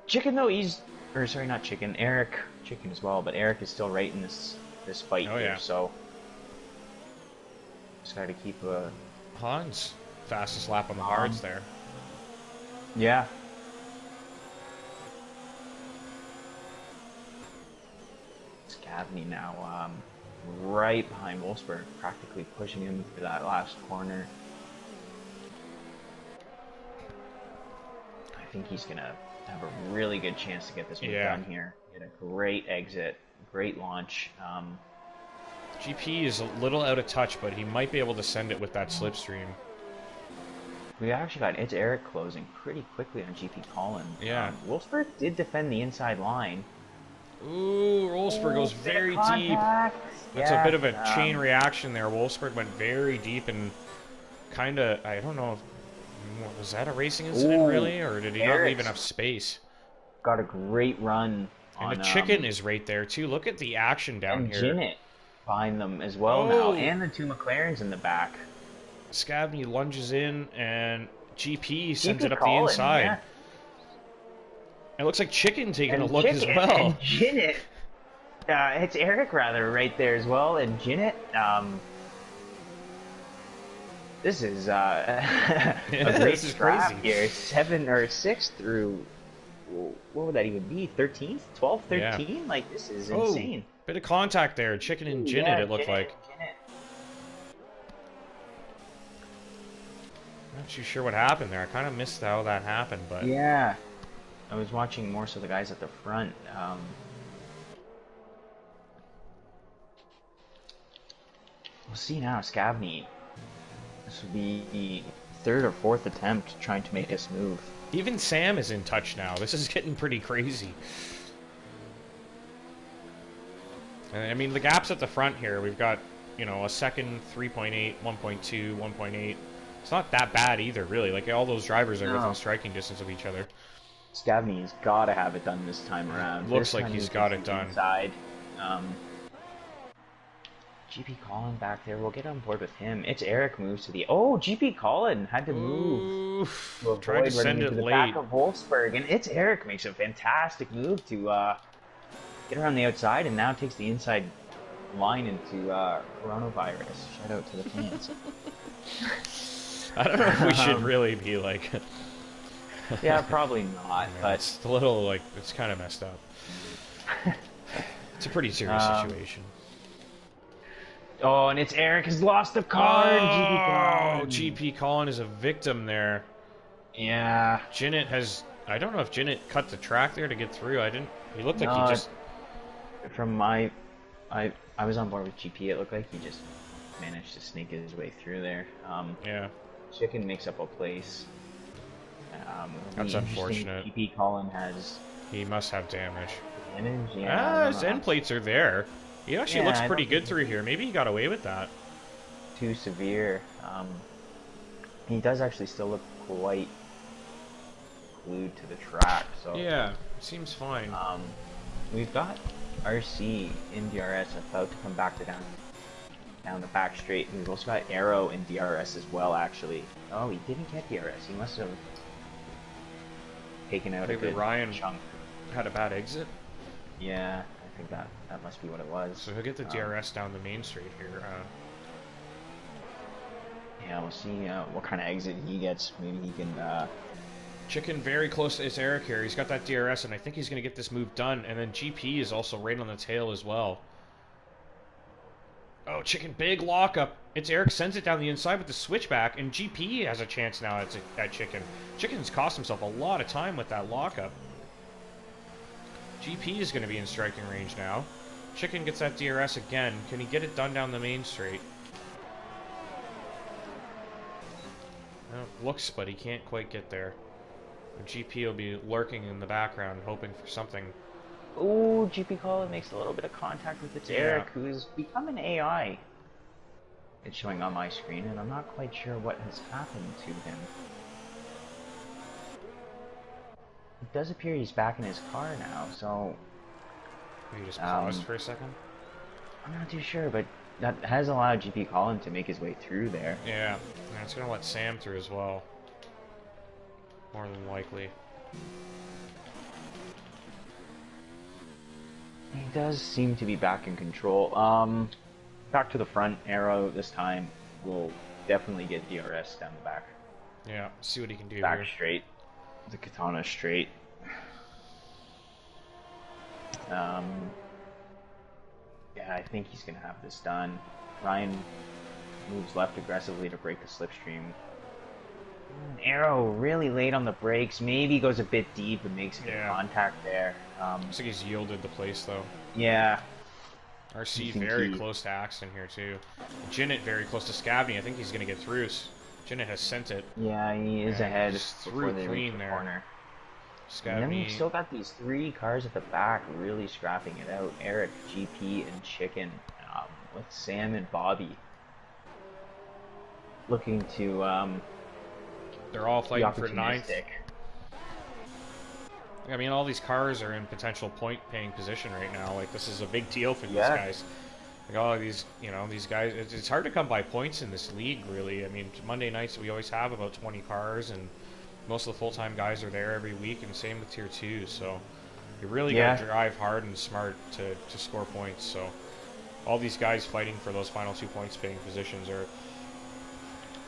Chicken though, not Chicken, Eric, Chicken as well, but Eric is still right in this fight here, so just gotta keep Hans, fastest lap on the hards there. Yeah. Scavney now, right behind Wolfsburg, practically pushing him for that last corner. I think he's gonna have a really good chance to get this move done here. He had a great exit, great launch. GP is a little out of touch, but he might be able to send it with that slipstream. We actually got It's Eric closing pretty quickly on GP Colin. Yeah. Wolfsburg did defend the inside line. Ooh, Wolfsburg goes very deep. That's a bit of a chain reaction there. Wolfsburg went very deep and kind of, I don't know, was that a racing incident really, or did he not leave enough space? Got a great run. And the Chicken is right there too. Look at the action down here. And Zenith behind them as well now, and the 2 McLarens in the back. Scavney lunges in, and GP sends it GP up the Colin, inside. yeah. It looks like Chicken taking a And look as Chicken well. and Jinnit. It's Eric rather right there as well, and Jinnit. This is a Yeah, great this is scrap crazy. here. 7 or 6 through, what would that even be? 13th, 12, Yeah. 13? Like, this is Oh, insane. bit of contact there. Chicken and Ooh, Jinnit, yeah, it looked Jinnit, like. Jinnit. Not too sure what happened there. I kind of missed how that happened, but Yeah, I was watching more so the guys at the front. We'll see now, Scavney. This would be the 3rd or 4th attempt trying to make this move. even Sam is in touch now. This is getting pretty crazy. I mean, the gaps at the front here, we've got, you know, a second, 3.8, 1.2, 1.8. It's not that bad either, really. Like, all those drivers are within striking distance of each other. Scavney's got to have it done this time around. Looks like he's got it done. Inside. GP Colin back there. We'll get on board with him. It's Eric moves to the... Oh, GP Colin had to move. Ooh, tried to send it the late. back of Wolfsburg. And it's Eric makes a fantastic move to get around the outside and now takes the inside line into coronavirus. Shout out to the fans. I don't know if we should really be like... Yeah, probably not, but... It's a little, like, it's kind of messed up. It's a pretty serious situation. Oh, and it's Eric has lost the car. And Oh, GP Colin is a victim there. Yeah. Jinnit has... I don't know if Jinnit cut the track there to get through. He looked like he just... From my... I was on board with GP. It looked like he just managed to sneak his way through there. Yeah. Chicken makes up a place. That's unfortunate. GP Colin has... He must have damage. Damage? Yeah. His end plates are there. He actually looks pretty good through here. Maybe he got away with that. Too severe. He does actually still look quite glued to the track. So yeah, seems fine. We've got RC in DRS about to come back to down the back straight. We've also got Arrow in DRS as well, actually. Oh, he didn't get DRS. He must have taken out a good Ryan chunk. Had a bad exit. Yeah, I think that must be what it was. So he'll get the DRS down the main straight here. Yeah, we'll see what kind of exit he gets. Maybe he can... Chicken very close to his Eric here. He's got that DRS, and I think he's going to get this move done. And then GP is also right on the tail as well. Oh, Chicken, big lockup. It's Eric sends it down the inside with the switchback, and GP has a chance now at Chicken. Chicken's cost himself a lot of time with that lockup. GP is going to be in striking range now. Chicken gets that DRS again. Can he get it done down the main straight? Well, looks, but he can't quite get there. GP will be lurking in the background, hoping for something. Ooh, GP Colin makes a little bit of contact with its Eric, who's become an AI. It's showing on my screen, and I'm not quite sure what has happened to him. It does appear he's back in his car now, so... Maybe just paused for a second? I'm not too sure, but that has allowed GP Colin to make his way through there. Yeah, and it's going to let Sam through as well. More than likely. He does seem to be back in control. Back to the front. Arrow this time will definitely get DRS down the back. Yeah, see what he can do back here. Straight. The Katana straight. Yeah, I think he's going to have this done. Ryan moves left aggressively to break the slipstream. Arrow really late on the brakes. Maybe goes a bit deep and makes good contact there. Looks like he's yielded the place though. Yeah. RC very close to Axton here too. Jinnit very close to Scavney. I think he's going to get through. Jinnit has sent it. Yeah, he is ahead through clean there. Corner. Scavney. And then we've still got these 3 cars at the back really scrapping it out. Eric, GP, and Chicken with Sam and Bobby looking to they're all fighting for 9th. I mean, all these cars are in potential point-paying position right now. Like, this is a big deal for these guys. Like all of these, these guys. It's hard to come by points in this league, really. I mean, Monday nights we always have about 20 cars, and most of the full-time guys are there every week, and same with Tier 2. So you really got Yeah, to drive hard and smart to score points. So all these guys fighting for those final 2 points paying positions are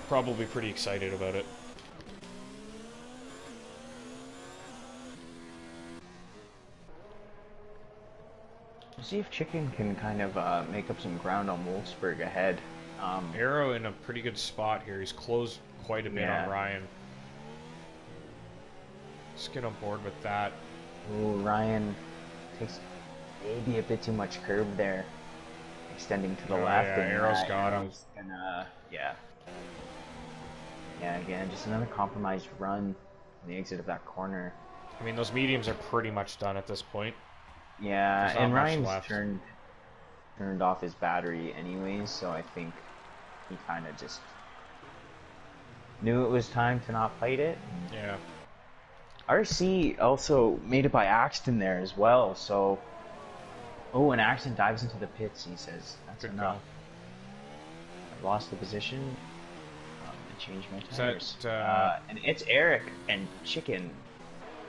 probably pretty excited about it. we'll see if Chicken can kind of make up some ground on Wolfsburg ahead. Arrow in a pretty good spot here. He's closed quite a bit on Yeah. Ryan. Let's get on board with that. Ooh, Ryan takes maybe a bit too much curb there, extending to the Oh, left. yeah, And Arrow's got him. Arrow's gonna, yeah. Yeah, again, just another compromised run on the exit of that corner. I mean, those mediums are pretty much done at this point. Yeah, There's not and much Ryan's left. turned off his battery anyways, so I think he kind of just knew it was time to not fight it. Yeah. RC also made it by Axton there as well, so... Oh, and Axton dives into the pits, he says. That's Good enough. call. I lost the position. And changed my Is tires. that, and it's Eric and Chicken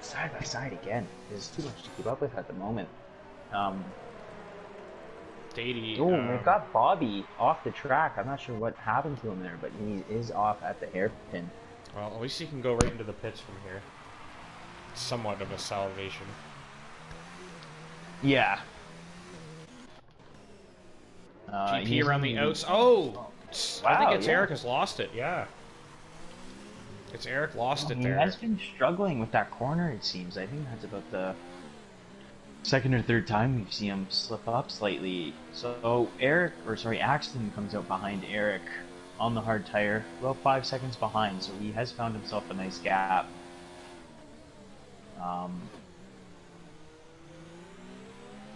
side by side again. There's too much to keep up with at the moment. Datey, We've got Bobby off the track. I'm not sure what happened to him there, but he is off at the hairpin. well, at least he can go right into the pits from here. Somewhat of a salvation. Yeah. GP around the outs. Oh! I think it's yeah. Eric has lost it, yeah. It's Eric lost it He there. has been struggling with that corner, it seems. I think that's about the second or third time we've seen him slip up slightly. So Axton comes out behind Eric on the hard tire, about 5 seconds behind, so he has found himself a nice gap.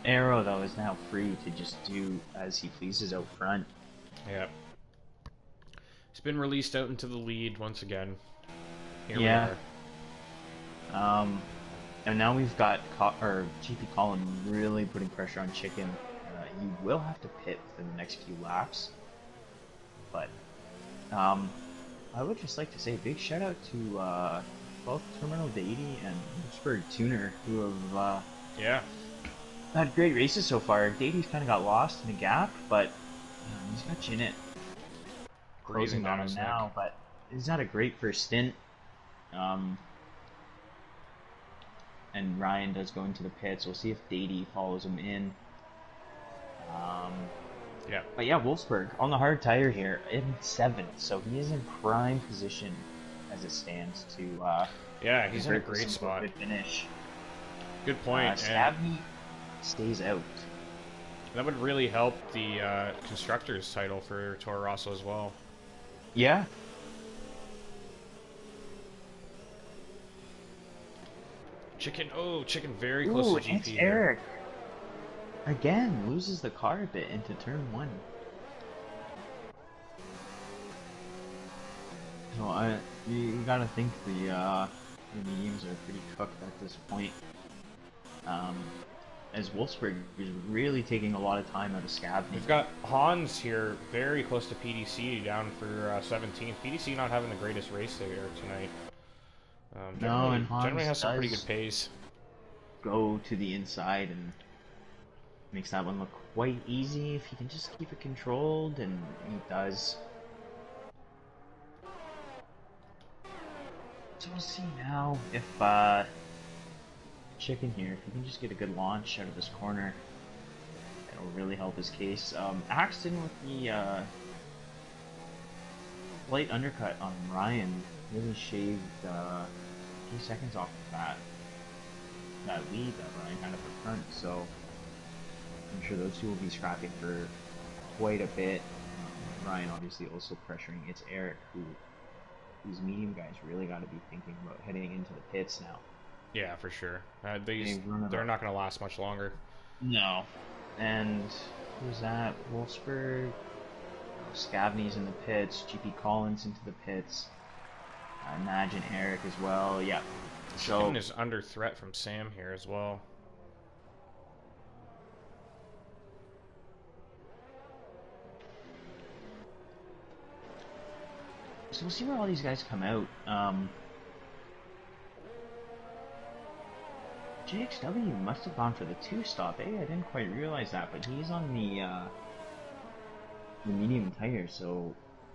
Arrow, though, is now free to just do as he pleases out front. Yeah. He's been released out into the lead once again. Here Yeah. we are. And now we've got GP Colin really putting pressure on Chicken. You will have to pit within the next few laps. But I would just like to say a big shout out to both Terminal Deity and Pittsburgh Tuner, who have Yeah. had great races so far. Deity's kind of got lost in the gap, but he's got Jinnit closing on him now. But he's had a great first stint. And Ryan does go into the pits. We'll see if Deity follows him in. Yeah. But yeah, Wolfsburg on the hard tire here in 7th, so he is in prime position as it stands to. Yeah, he's in a convert this great into spot. Good finish. Good point. And Stabney stays out. that would really help the constructors title for Toro Rosso as well. Yeah. Chicken very close to GP It's here. Eric. Again, loses the car a bit into turn 1. So you gotta think the mediums are pretty cooked at this point. As Wolfsburg is really taking a lot of time out of Scabney. We've got Hans here very close to PDC down for 17th. PDC not having the greatest race there tonight. No, and Hans generally has some pretty does good pace. go to the inside and makes that one look quite easy if he can just keep it controlled, and he does. So we'll see now if Chicken here, if he can just get a good launch out of this corner, that'll really help his case. Axton with the light undercut on Ryan really shaved a few seconds off of that lead that Ryan had up the front, so I'm sure those two will be scrapping for quite a bit. Ryan obviously also pressuring. It's Eric whose medium guys really got to be thinking about heading into the pits now. Yeah, for sure. They're They're not going to last much longer. No. And who's that? Wolfsburg. Scavney's in the pits. GP Collins into the pits. I imagine Eric as well. Yeah. So Chicken is under threat from Sam here as well. So we'll see where all these guys come out. JXW must have gone for the 2-stop, eh? I didn't quite realize that, but he's on the medium tire, so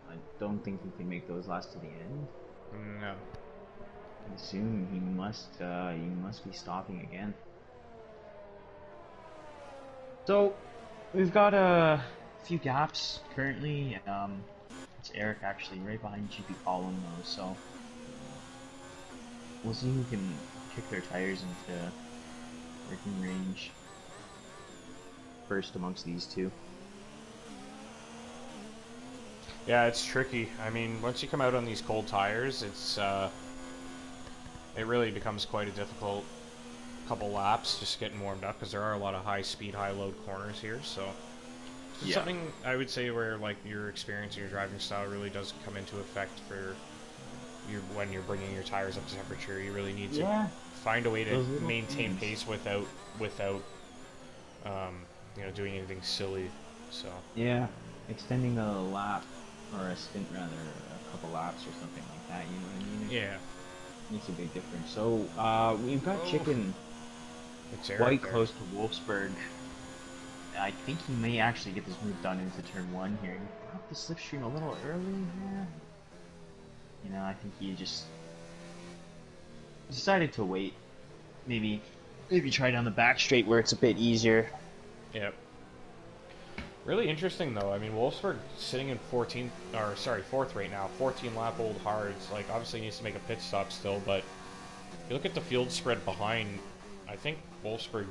I don't think he can make those last to the end. No. I assume he must be stopping again. So we've got a few gaps currently. It's Eric actually right behind GP Column though, so we'll see who can kick their tires into working range first amongst these two. Yeah, it's tricky. I mean, once you come out on these cold tires, it really becomes quite a difficult couple laps just getting warmed up because there are a lot of high speed, high load corners here. So it's something I would say where like your experience and your driving style really does come into effect for when you're bringing your tires up to temperature. You really need to find a way to maintain pace without doing anything silly. So yeah, extending a lap or a stint rather, a couple laps or something like that. You know what I mean? Yeah, makes a big difference. So we've got Chicken quite close to Wolfsburg. I think he may actually get this move done into turn 1 here. He dropped the slipstream a little early here. You know, I think he just decided to wait. Maybe try down the back straight where it's a bit easier. Yep. Really interesting though. I mean, Wolfsburg sitting in 4th right now. 14 lap old hards. Like obviously needs to make a pit stop still, but if you look at the field spread behind, I think Wolfsburg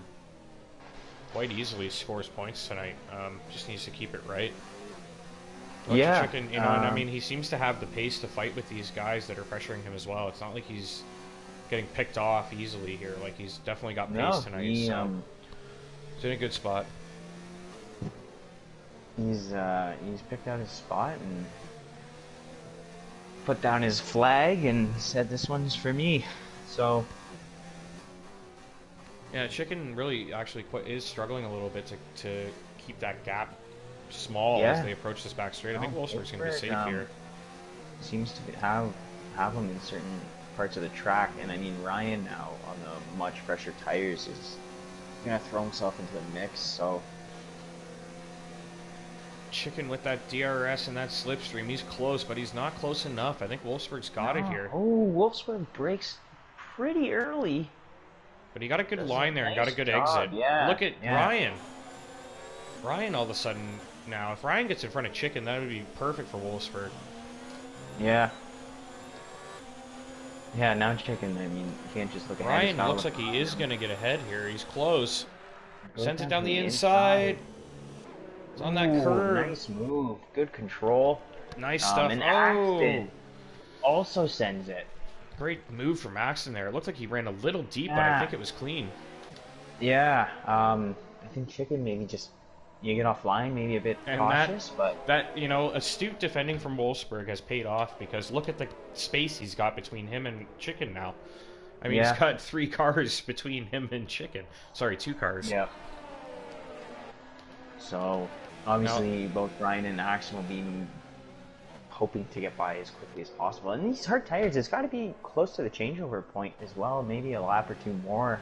quite easily scores points tonight. Just needs to keep it right. Chicken, and I mean, he seems to have the pace to fight with these guys that are pressuring him as well. It's not like he's getting picked off easily here. Like he's definitely got pace tonight. He's in a good spot. He's picked out his spot and put down his flag and said, "This one's for me." So yeah, Chicken really actually is struggling a little bit to keep that gap small as they approach this back straight. I think Wolfsburg's going to be safe here. Seems to have them in certain parts of the track, and I mean Ryan now on the much fresher tires is going to throw himself into the mix. So Chicken with that DRS and that slipstream, he's close, but he's not close enough. I think Wolfsburg's got it here. Oh, Wolfsburg breaks pretty early. But he got a good line there and got a good exit. Yeah, look at Ryan. Ryan all of a sudden now, if Ryan gets in front of Chicken, that would be perfect for Wolfsburg. Yeah. Yeah, now Chicken, I mean, you can't just look ahead. Ryan looks like he is going to get ahead here. He's close. Sends it down the inside. It's on that curve. Nice move. Good control. Nice stuff. And Axton also sends it. Great move from Axton there. It looked like he ran a little deep, but I think it was clean. Yeah. I think Chicken maybe just you get offline, maybe a bit cautious, but that astute defending from Wolfsburg has paid off because look at the space he's got between him and Chicken now. I mean, he's got 3 cars between him and Chicken. Sorry, 2 cars. Yeah. So obviously, both Ryan and Axton will be hoping to get by as quickly as possible. And these hard tires, it's got to be close to the changeover point as well. Maybe a lap or 2 more.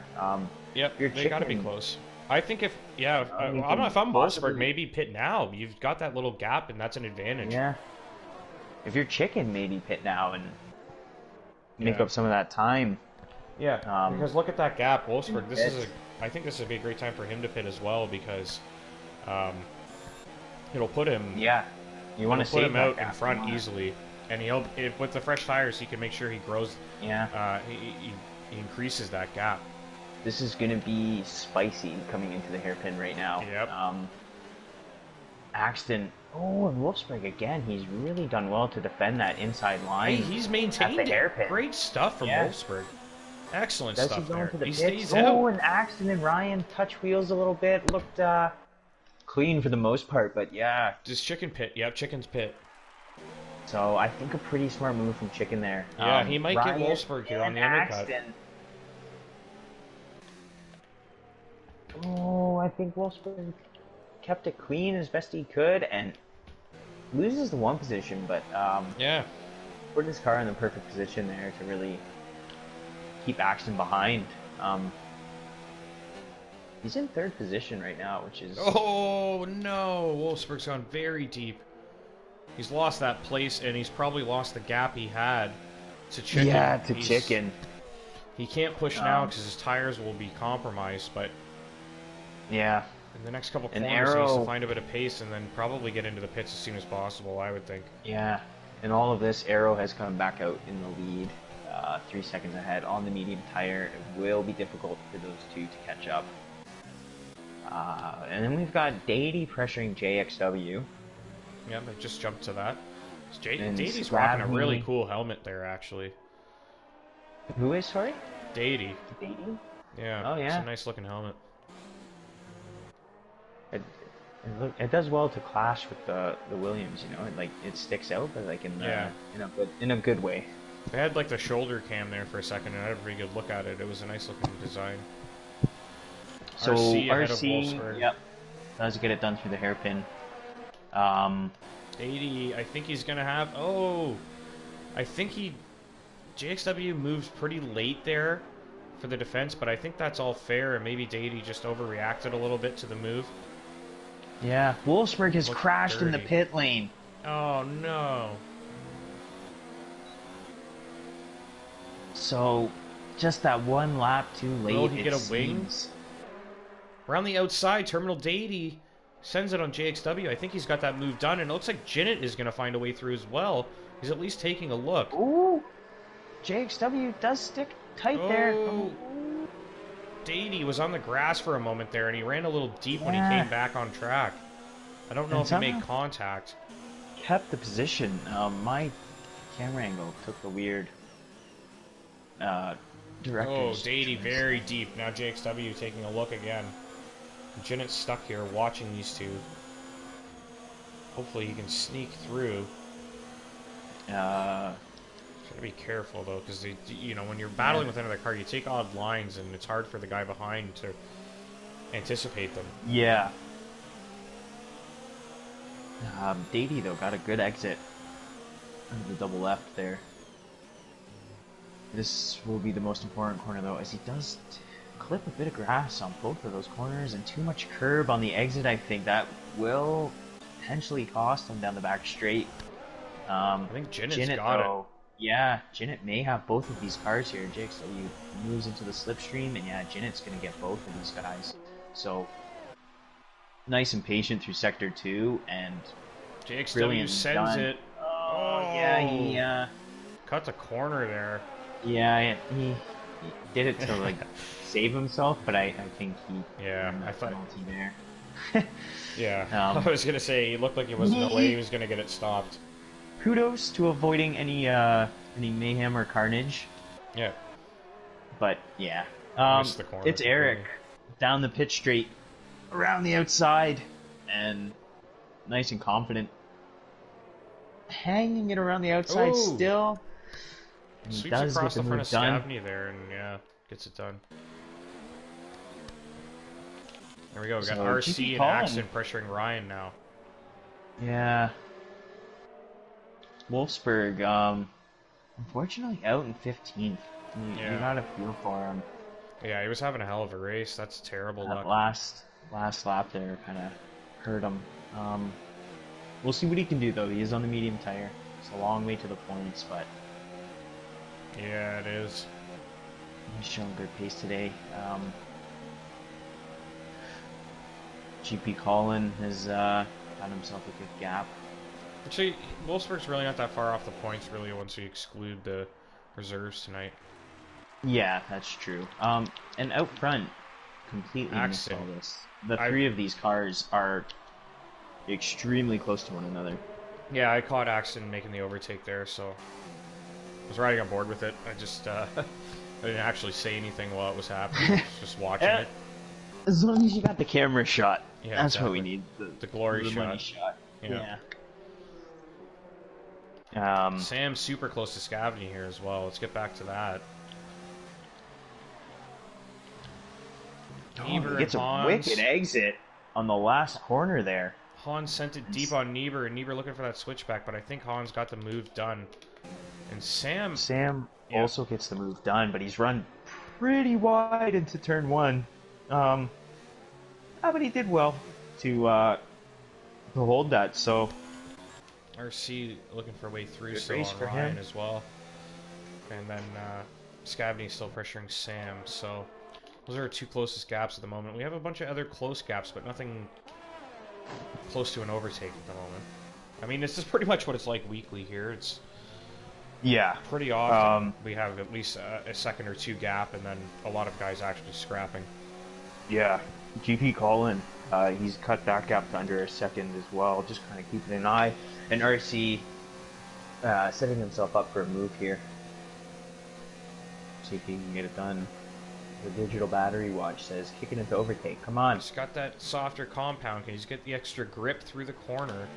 Yep, they got to be close. I think if I'm Wolfsburg, maybe pit now. You've got that little gap, and that's an advantage. Yeah. If you're Chicken, maybe pit now and make up some of that time. Yeah, because look at that gap, Wolfsburg. I think this would be a great time for him to pit as well because it'll put him. Yeah. You want to put him out in front easily, and with the fresh tires, he can make sure he grows. Yeah. He increases that gap. This is going to be spicy coming into the hairpin right now. Yep. Axton. Oh, and Wolfsburg again. He's really done well to defend that inside line. Hey, he's maintained at the hairpin. Great stuff from Wolfsburg. Excellent stuff there. He stays out. Oh, and Axton and Ryan touch wheels a little bit. Looked clean for the most part, but yeah. Does Chicken pit? Yep, Chicken's pit. So I think a pretty smart move from Chicken there. Yeah, he might get Wolfsburg here on the undercut. Oh, I think Wolfsburg kept it clean as best he could and loses the 1 position, but yeah. put his car in the perfect position there to really keep Axton behind. He's in third position right now, which is Oh no, Wolfsburg's gone very deep. He's lost that place, and he's probably lost the gap he had to Chicken. yeah to Chicken. He can't push now because his tires will be compromised, but Yeah, in the next couple an corners he needs to Arrow. find a bit of pace and then probably get into the pits as soon as possible, I would think. Yeah, and all of this, Arrow has come back out in the lead, 3 seconds ahead on the medium tire. It will be difficult for those two to catch up. And then we've got Dady pressuring JXW. Yeah, I just jumped to that. And Dady's rocking a really Slavny. cool helmet there, actually. Who is, sorry? Dady. Dady? Yeah, Oh, it's yeah. a nice looking helmet. It does well to clash with the Williams, you know. It sticks out, but like in a good way. They had like the shoulder cam there for a second, and I had a pretty good look at it. It was a nice looking design. So RC ahead of RC, Wolfsburg. yep, does get it done through the hairpin. 80, I think he's gonna have. Oh, I think JXW moves pretty late there for the defense, but I think that's all fair, and maybe Dady just overreacted a little bit to the move. Yeah, Wolfsburg has Looked crashed in the dirty. pit lane. Oh no. So, just that one lap too late. Will he it get a seems. wing? Around the outside, Terminal Dady sends it on JXW. I think he's got that move done, and it looks like Jinnit is going to find a way through as well. He's at least taking a look. Ooh, JXW does stick tight there. Oh, Dady was on the grass for a moment there, and he ran a little deep when he came back on track. I don't know And if he made somehow contact. kept the position. My camera angle took a weird direction. Oh, Dady very deep. Now JXW taking a look again. Jinnit's stuck here watching these two. Hopefully he can sneak through. Gotta be careful though, because when you're battling with another car, you take odd lines, and it's hard for the guy behind to anticipate them. Yeah. Dady though got a good exit of the double left there. This will be the most important corner though, as he does clip a bit of grass on both of those corners and too much curb on the exit. I think that will potentially cost him down the back straight. I think Jinnit's Jinnit got though, yeah, Jinnit may have both of these cars here. JXW moves into the slipstream, and yeah, Jinnit's gonna get both of these guys. So nice and patient through sector 2, and JXW sends done. it. Oh yeah, he Cut the corner there. yeah he did it to like save himself, but I think he Yeah, earned I that thought. penalty there. Yeah, I was gonna say he looked like he wasn't no way he was gonna get it stopped. Kudos to avoiding any mayhem or carnage. Yeah. But yeah, Missed the corner it's Eric down the pit straight, around the outside, and nice and confident, hanging it around the outside Ooh. still. And he Sweeps does across get the the front of move done. Scavney there, and yeah, gets it done. There we go. We got So, RC GP and Colin. Axton pressuring Ryan now. Yeah. Wolfsburg, unfortunately out in 15th. You Yeah. gotta feel for him. Yeah, he was having a hell of a race. That's terrible That luck. last lap there kind of hurt him. We'll see what he can do though. He is on the medium tire. It's a long way to the points, but Yeah, it is. he's showing good pace today. GP Colin has got himself a good gap. Actually, Wolfsburg's really not that far off the points, really, once you exclude the reserves tonight. Yeah, that's true. And out front, completely missed Axton. all this. The three of these cars are extremely close to one another. Yeah, I caught Axton making the overtake there, so I was riding on board with it. I just I didn't actually say anything while it was happening. I was just watching it. As long as you got the camera shot, Yeah, that's what we exactly. need. The glory money shot. shot. Yeah. Yeah. Sam's super close to Scavney here as well. Let's get back to that. He gets a wicked exit on the last corner there. Hans sent it deep on Niebuhr, and Niebuhr looking for that switchback, but I think Hans got the move done. And Sam... Sam Yeah. also gets the move done, but he's run pretty wide into turn one. But he did well to hold that, so RC looking for a way through good still race on for Ryan him. as well. And then Scavney still pressuring Sam, so those are our two closest gaps at the moment. We have a bunch of other close gaps, but nothing close to an overtake at the moment. I mean, this is pretty much what it's like weekly here. It's Yeah. pretty often we have at least a second or two gap, and then a lot of guys actually scrapping. Yeah. GP Colin, he's cut that gap to under a second as well, just kind of keeping an eye. And RC setting himself up for a move here. See if he can get it done. The digital battery watch says kicking into overtake. Come on. He's got that softer compound. Can he get the extra grip through the corner?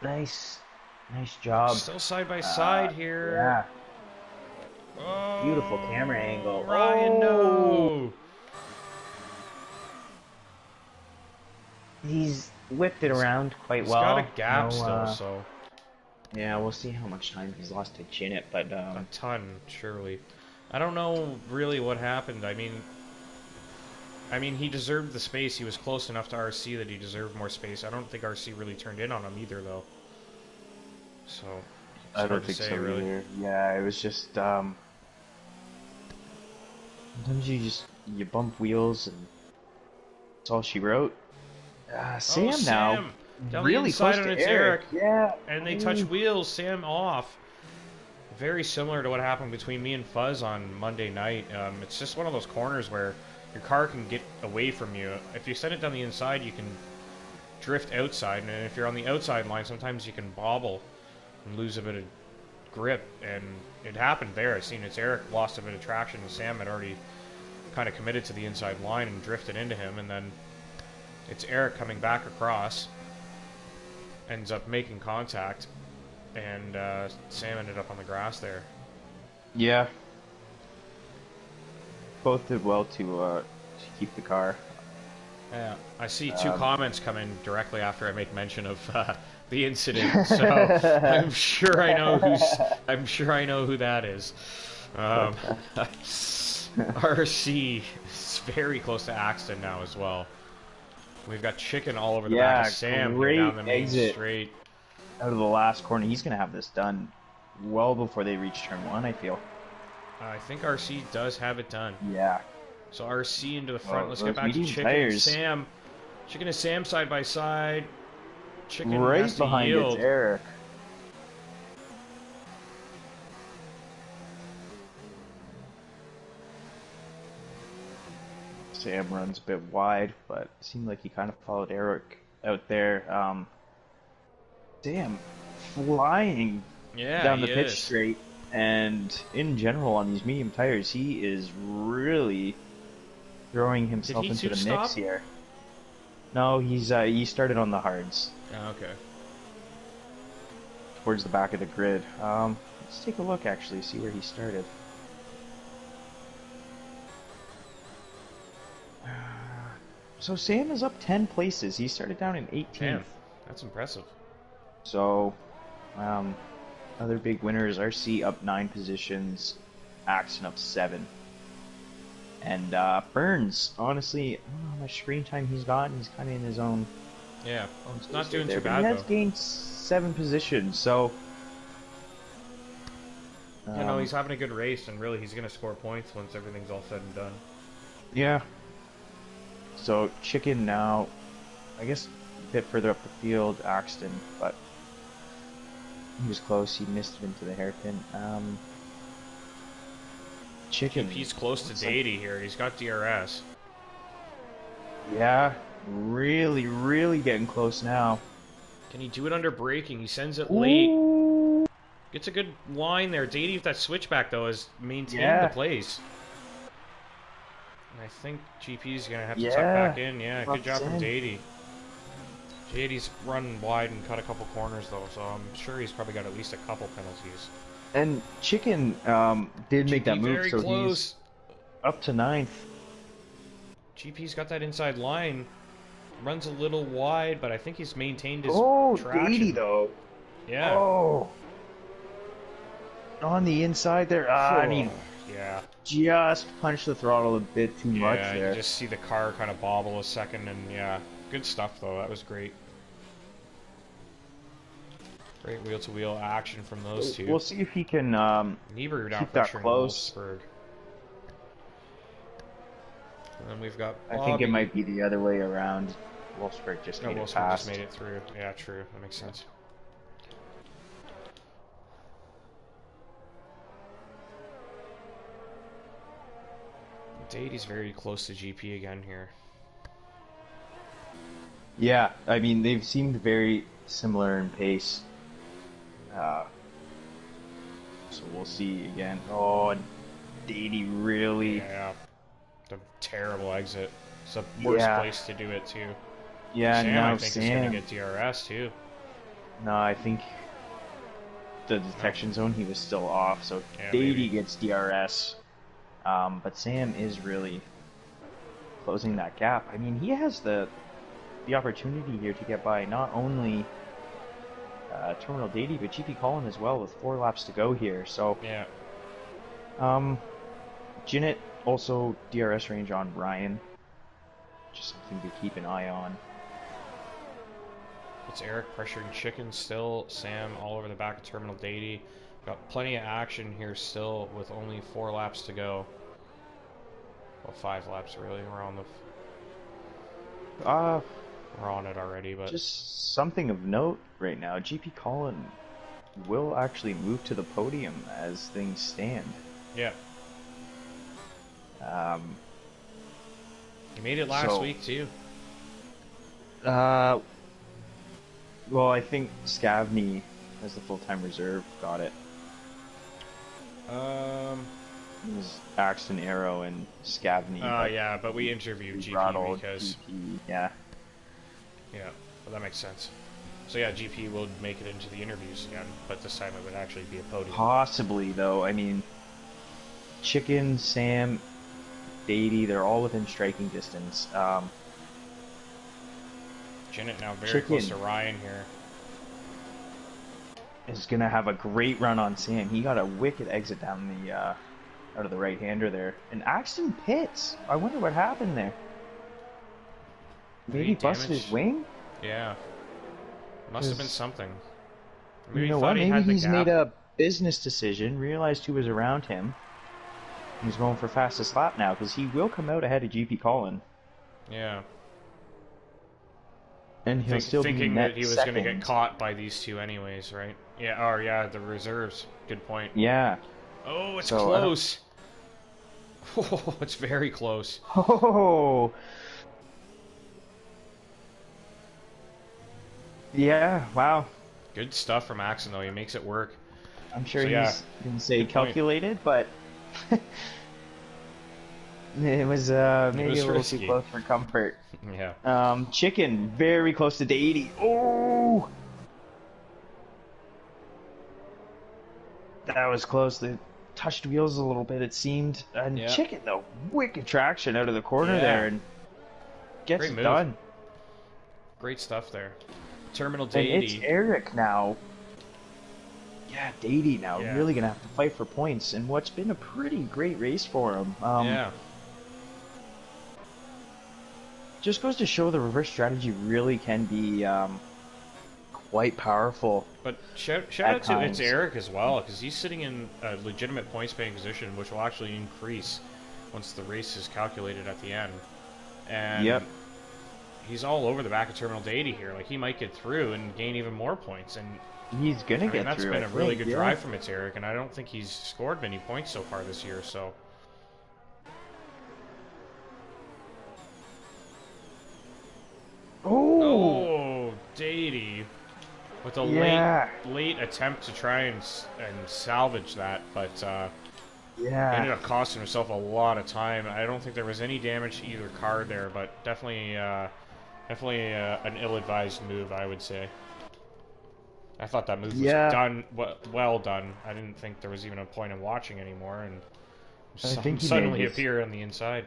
Nice. Nice job. Still side by side here. Yeah. Oh, Beautiful camera angle. Ryan, no. He's whipped it around quite He's well. got a gap still, so Yeah, we'll see how much time he's lost to chin it, but a ton, surely. I don't know really what happened. I mean, he deserved the space. He was close enough to RC that he deserved more space. I don't think RC really turned in on him either, though. So it's I hard don't to think say, so really. either. Yeah, it was just sometimes you bump wheels and that's all she wrote. Sam now Sam, down the really inside, close and to it's Eric. Yeah, And they touch wheels, Sam off. Very similar to what happened between me and Fuzz on Monday night. It's just one of those corners where your car can get away from you. If you send it down the inside, you can drift outside, and if you're on the outside line, sometimes you can bobble and lose a bit of grip, and it happened there. I seen it's Eric lost a bit of traction, and Sam had already kind of committed to the inside line and drifted into him, and then it's Eric coming back across, ends up making contact, and Sam ended up on the grass there. Yeah. Both did well to keep the car. Yeah, I see two comments come in directly after I make mention of the incident, so I'm sure I know who that is. RC is very close to Axton now as well. We've got chicken all over the back of Sam here down the main straight. Out of the last corner, he's gonna have this done well before they reach turn one, I feel. I think RC does have it done. Yeah. So RC into the front. Let's get those back to medium Chicken tires. Sam. Chicken and Sam side by side. Chicken Right has to behind yield. it's Eric. Sam runs a bit wide, but it seemed like he kind of followed Eric out there. Sam flying down the pitch straight, and in general on these medium tires, he is really throwing himself into the mix here. No, he started on the hards. Oh, okay. Towards the back of the grid. Let's take a look actually, see where he started. So Sam is up 10 places. He started down in 18th. Damn, that's impressive. So, other big winners, RC up 9 positions, Axton up 7. And Burns, honestly, I don't know how much screen time he's gotten. He's kind of in his own... Yeah, it's not doing there, too bad, he has though. gained 7 positions, so... You know, he's having a good race, and really he's going to score points once everything's all said and done. Yeah. So, Chicken now, I guess a bit further up the field, Axton, but he was close. He missed it into the hairpin. Chicken. He's close to Dady here. He's got DRS. Yeah, really, really getting close now. Can he do it under braking? He sends it late. Ooh. Gets a good line there. Dady with that switchback, though, has maintained the place. And I think GP's going to have to tuck back in. Yeah, good job from Dady. Dady's run wide and cut a couple corners, though, so I'm sure he's probably got at least a couple penalties. And Chicken did make that move, so close. He's up to 9th. GP's got that inside line. Runs a little wide, but I think he's maintained his traction. traction. Dady, though. Yeah. Oh. on the inside there. And he Yeah. just punched the throttle a bit too much Yeah, you there. just see the car kind of bobble a second, and yeah, good stuff though. That was great. Great wheel-to-wheel action from those two. We'll see if he can Niebuhr now keep that pressuring close. Wolfsburg. And then we've got I think it Bobby. might be the other way around. Wolfsburg just No, made it Wolfsburg just past. made it through. Yeah, true. That makes sense. Dady's very close to GP again here. Yeah, I mean, they've seemed very similar in pace. So we'll see again. Oh, and Dady really... Yeah, the terrible exit. It's the worst place to do it, too. Yeah, Sam, now I think, is going to get DRS, too. No, I think the detection zone, he was still off, so Yeah, Dady maybe. gets DRS. But Sam is really closing that gap. I mean, he has the opportunity here to get by not only Terminal Dady, but GP Colin as well with 4 laps to go here. So, Yeah. Jinnit also DRS range on Ryan. Just something to keep an eye on. It's Eric pressuring Chicken still. Sam all over the back of Terminal Dady. Got plenty of action here still with only 4 laps to go. Well, 5 laps really. We're on the... We're on it already, but... Just something of note right now. GP Colin will actually move to the podium as things stand. Yeah. He made it last week, too. Well, I think Scavney, as the full-time reserve, got it. It was Axton Arrow and Scavney. Oh, yeah, but we interviewed GP because... GP, yeah. Yeah, well, that makes sense. So yeah, GP will make it into the interviews again, but this time it would actually be a podium. Possibly, though. I mean, Chicken, Sam, Dady, they're all within striking distance. Jinnit now very Chicken close to Ryan here. is going to have a great run on Sam. He got a wicked exit down the out of the right-hander there. And Axton pits. I wonder what happened there. Maybe he busted his wing? Yeah. Must have been something. Maybe you know what? Maybe he's made a business decision, realized who was around him. He's going for fastest lap now, because he will come out ahead of GP Colin. Yeah. And he'll still be thinking that he was going to get second. caught by these two anyways, right? Yeah, or yeah, the reserves. Good point. Yeah. Oh, it's close. Oh, it's very close. Oh. Yeah, wow. Good stuff from Axon, though. He makes it work. I'm sure he's going to say calculated, but it was maybe a little too close for comfort. Yeah. Chicken, very close to 80. Oh! That was close. They touched wheels a little bit, it seemed. And Chicken, though, wicked traction out of the corner there and gets it done. Great stuff there. Terminal Dady. And it's Eric now. Yeah, Dady now really going to have to fight for points in what's been a pretty great race for him. Yeah. Just goes to show the reverse strategy really can be quite powerful. But shout out to it's Eric as well, because he's sitting in a legitimate points-paying position, which will actually increase once the race is calculated at the end. And he's all over the back of Terminal Dady here. Like, he might get through and gain even more points. And he's going to get that's through. That's been a really good drive from it's Eric, and I don't think he's scored many points so far this year, so... Oh, Dady with a late attempt to try and salvage that, but he ended up costing himself a lot of time. I don't think there was any damage to either car there, but definitely an ill-advised move, I would say. I thought that move was done, well done. I didn't think there was even a point in watching anymore, and suddenly appear on the inside.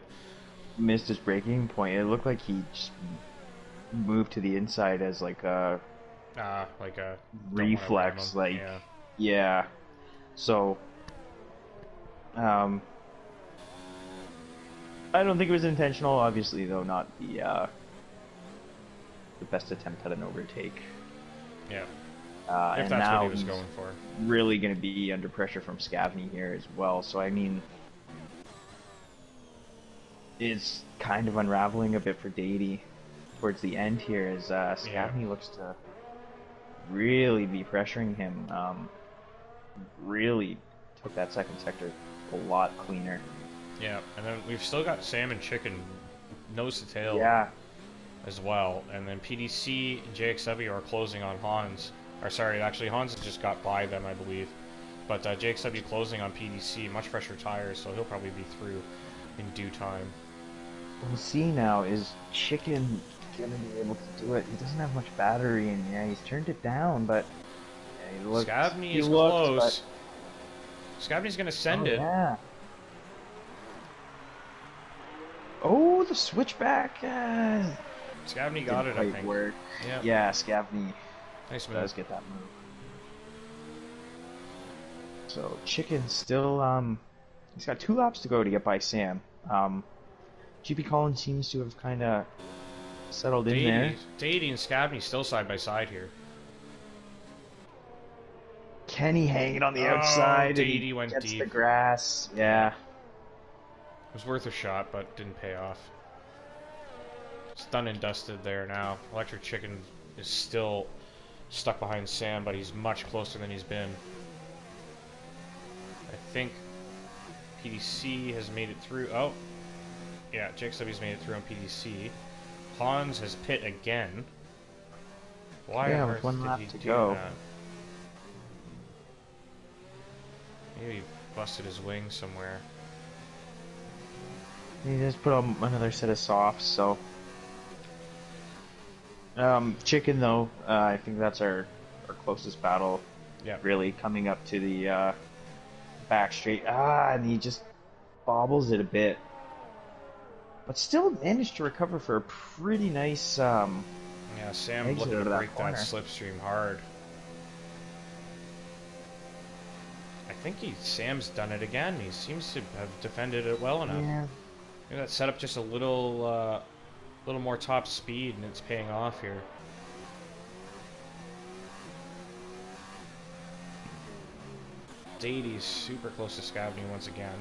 Missed his braking point. It looked like he just moved to the inside as like a reflex, yeah. So, I don't think it was intentional. Obviously, though, not the best attempt at an overtake. Yeah, if And that's what he now was he's going for. really going to be under pressure from Scavney here as well. So, I mean, it's kind of unraveling a bit for Dady towards the end here as Yeah. Scavney looks to really be pressuring him. Really took that second sector a lot cleaner. Yeah, and then we've still got Sam and Chicken nose to tail Yeah, as well, and then PDC and JXW are closing on Hans. Or sorry, actually Hans has just got by them, I believe. But JXW closing on PDC, much fresher tires, so he'll probably be through in due time. we'll see now. Is Chicken gonna be able to do it? He doesn't have much battery, and yeah, he's turned it down, but yeah, Scavney he is looked, but close. Scavney's gonna send oh it. yeah. Oh, the switchback Scavney got didn't it, I quite think. work. Yeah, Yeah, Scavney nice move. does get that move. So Chicken still he's got 2 laps to go to get by Sam. GP Collins seems to have kind of settled in there. Dady and Scavney still side by side here. Kenny hanging on the Oh, outside. Dady And went gets deep. the grass. Yeah. It was worth a shot, but didn't pay off. It's done and dusted there now. Electric Chicken is still stuck behind Sam, but he's much closer than he's been. I think PDC has made it through. Oh, yeah, JXW's made it through on PDC. Hans has pit again. Why Yeah, on with earth 1 did lap he to do go. that? Maybe he busted his wing somewhere. He just put on another set of softs, so. Chicken, though, I think that's our closest battle. Yeah. Really, coming up to the back straight. And he just bobbles it a bit. But still managed to recover for a pretty nice Yeah, Sam exit looking out to of that break that corner. slipstream hard. I think Sam's done it again. He seems to have defended it well enough. Yeah. Maybe that set up just a little more top speed, and it's paying off here. Dady's super close to Scavney once again.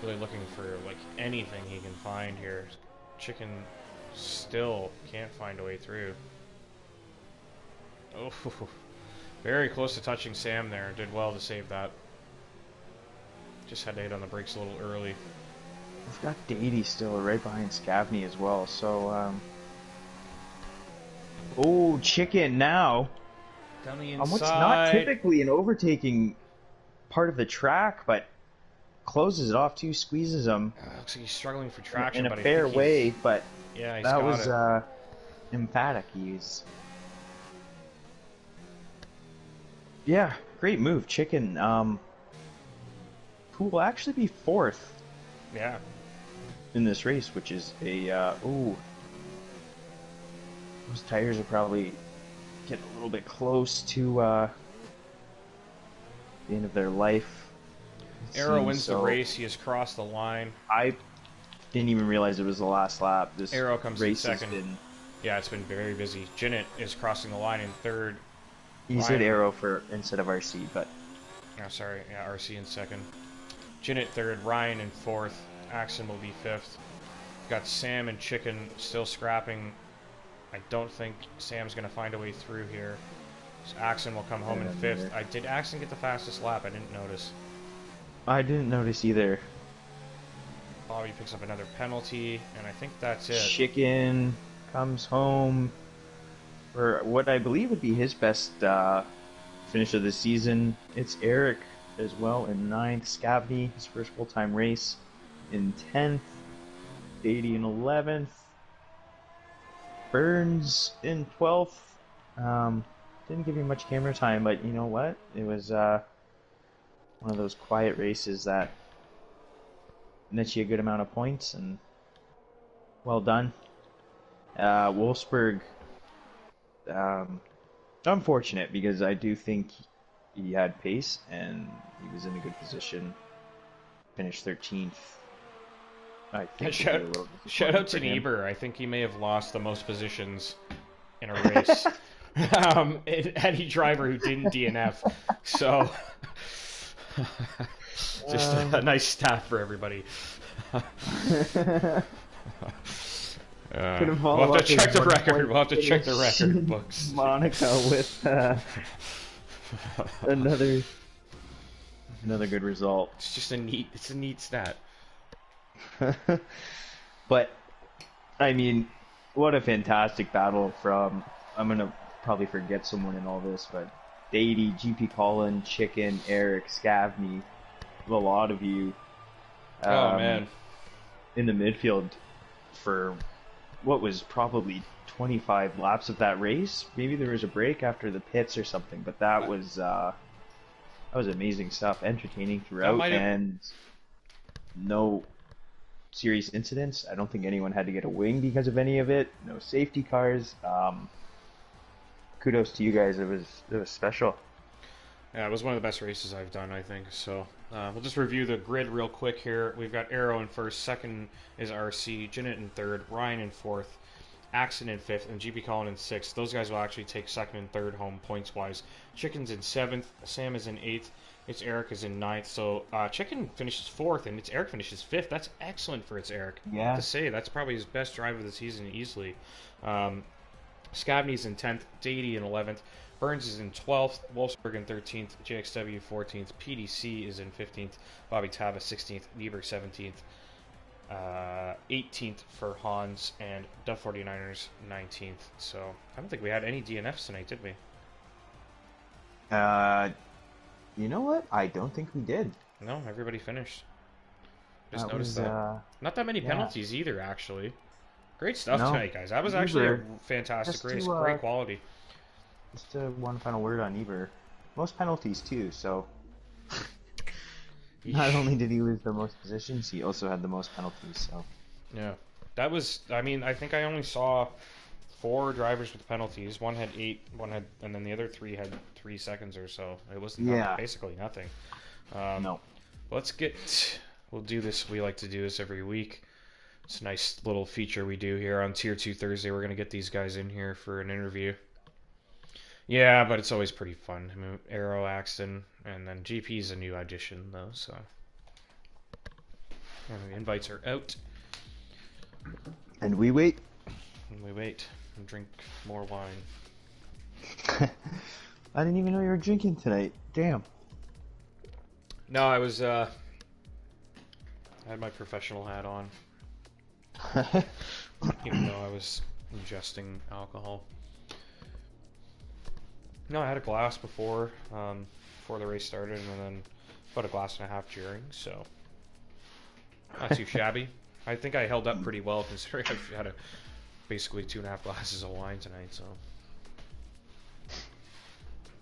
Really looking for like anything he can find here. Chicken still can't find a way through. Oh, very close to touching Sam there. Did well to save that. Just had to hit on the brakes a little early. We've got Dady still right behind Scavney as well, so, Oh, Chicken now. Down the What's not inside. typically an overtaking part of the track, but closes it off too, squeezes him Looks like he's struggling for traction, in a but I fair think way, but yeah, he's that got was it. emphatic. Yeah, great move, Chicken. Who will actually be 4th Yeah. in this race, which is a ooh. Those tires are probably getting a little bit close to the end of their life. Arrow wins the race. He has crossed the line. I didn't even realize it was the last lap. This Arrow comes in race has second. been. Yeah, it's been very busy. Jinnit is crossing the line in third. He said Arrow for instead of RC, but Oh, sorry. Yeah, RC in second. Jinnit third. Ryan in fourth. Axon will be fifth. Got Sam and Chicken still scrapping. I don't think Sam's going to find a way through here. So Axon will come home in fifth. Did Axon get the fastest lap? I didn't notice. I didn't notice either. Bobby picks up another penalty, and I think that's it. Chicken comes home for what I believe would be his best finish of the season. It's Eric as well in 9th. Scavney, his first full-time race, in 10th. Dady in 11th. Burns in 12th. Didn't give you much camera time, but you know what? It was one of those quiet races that nets you a good amount of points, and well done. Wolfsburg um, unfortunate because I do think he had pace and he was in a good position. Finished 13th. I think will be Shout, a little shout disappointing out for to him. Niebuhr. I think he may have lost the most positions in a race. Any driver who didn't DNF. So, just a Um, nice stat for everybody. Gonna We'll follow have to up his check the record. 1 point We'll have to check the finish record in books. Monaco with another another good result. It's just it's a neat stat. But I mean, what a fantastic battle from. I'm gonna probably forget someone in all this, but Beatty, GP Colin, Chicken, Eric, Scavney, a lot of you Oh um, man. in the midfield for what was probably 25 laps of that race. Maybe there was a break after the pits or something, but that was amazing stuff, entertaining That throughout, might have. and no serious incidents. I don't think anyone had to get a wing because of any of it. No safety cars. Kudos to you guys. It was special. Yeah, it was one of the best races I've done, I think. So we'll just review the grid real quick here. We've got Arrow in first, second is RC, Jinnit in third, Ryan in fourth, Axon in fifth, and GP Colin in sixth. Those guys will actually take second and third home points wise. Chicken's in seventh, Sam is in eighth, it's Eric is in ninth. So Chicken finishes fourth, and it's Eric finishes fifth. That's excellent for it's Eric. Yeah. To say that's probably his best drive of the season easily. Um, Scavney's in 10th, Dady in 11th, Burns is in 12th, Wolfsburg in 13th, JXW 14th, PDC is in 15th, Bobby Tava 16th, Niebuhr 17th, 18th for Hans, and Duff 49ers 19th. So I don't think we had any DNFs tonight, did we? Uh, you know what? I don't think we did. No, everybody finished. Just That noticed was that. Not that many yeah. penalties either, actually. Great stuff No, tonight, guys. That was actually a Eber. fantastic Just race. to Great quality. one final word on Eber. Most penalties too. So not Yeesh. only did he lose the most positions, he also had the most penalties. So Yeah. That was, I mean, I think I only saw four drivers with penalties. One had eight, and then the other three had 3 seconds or so. It was yeah, basically nothing. Um, no. we'll do this. We like to do this every week. It's a nice little feature we do here on Tier 2 Thursday. We're going to get these guys in here for an interview. Yeah, but it's always pretty fun. I mean, Arrow, Axton, and then GP's a new addition, though, so. The invites are out. And we wait. And we wait and drink more wine. I didn't even know you were drinking tonight. Damn. No, I was, I had my professional hat on, even though I was ingesting alcohol. No, I had a glass before the race started, and then about a glass and a half during, so not too shabby. I think I held up pretty well considering I've had basically 2.5 glasses of wine tonight, so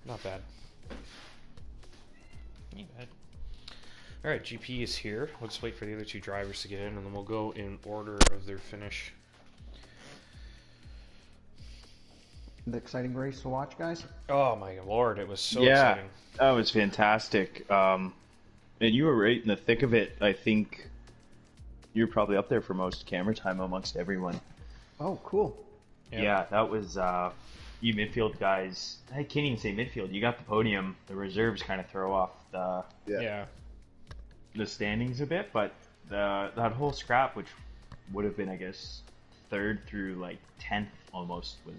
not bad. Not bad. All right, GP is here. Let's wait for the other two drivers to get in, and then we'll go in order of their finish. The exciting race to watch, guys. Oh my lord, it was so Yeah, exciting. that was fantastic. And you were right in the thick of it. I think you're probably up there for most camera time amongst everyone. Oh, cool. Yeah, that was you midfield guys. I can't even say midfield. You got the podium. The reserves kind of throw off Yeah. the standings a bit, but that whole scrap, which would have been, I guess, third through like 10th almost, was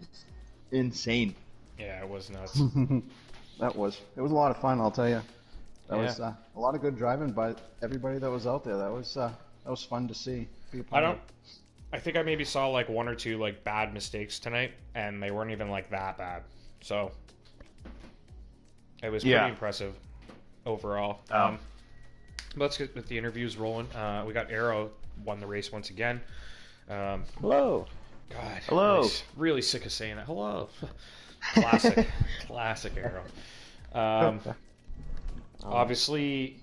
insane. Yeah, it was nuts. It was a lot of fun, I'll tell you. That Yeah. was a lot of good driving by everybody that was out there. That was fun to see. Be a I part don't. of. I think I maybe saw like one or two like bad mistakes tonight, and they weren't even like that bad. So it was pretty Yeah. impressive overall. Let's get with the interviews rolling. We got Arrow won the race once again. Hello. God, Hello. really sick of saying that. Hello, classic Arrow. Obviously,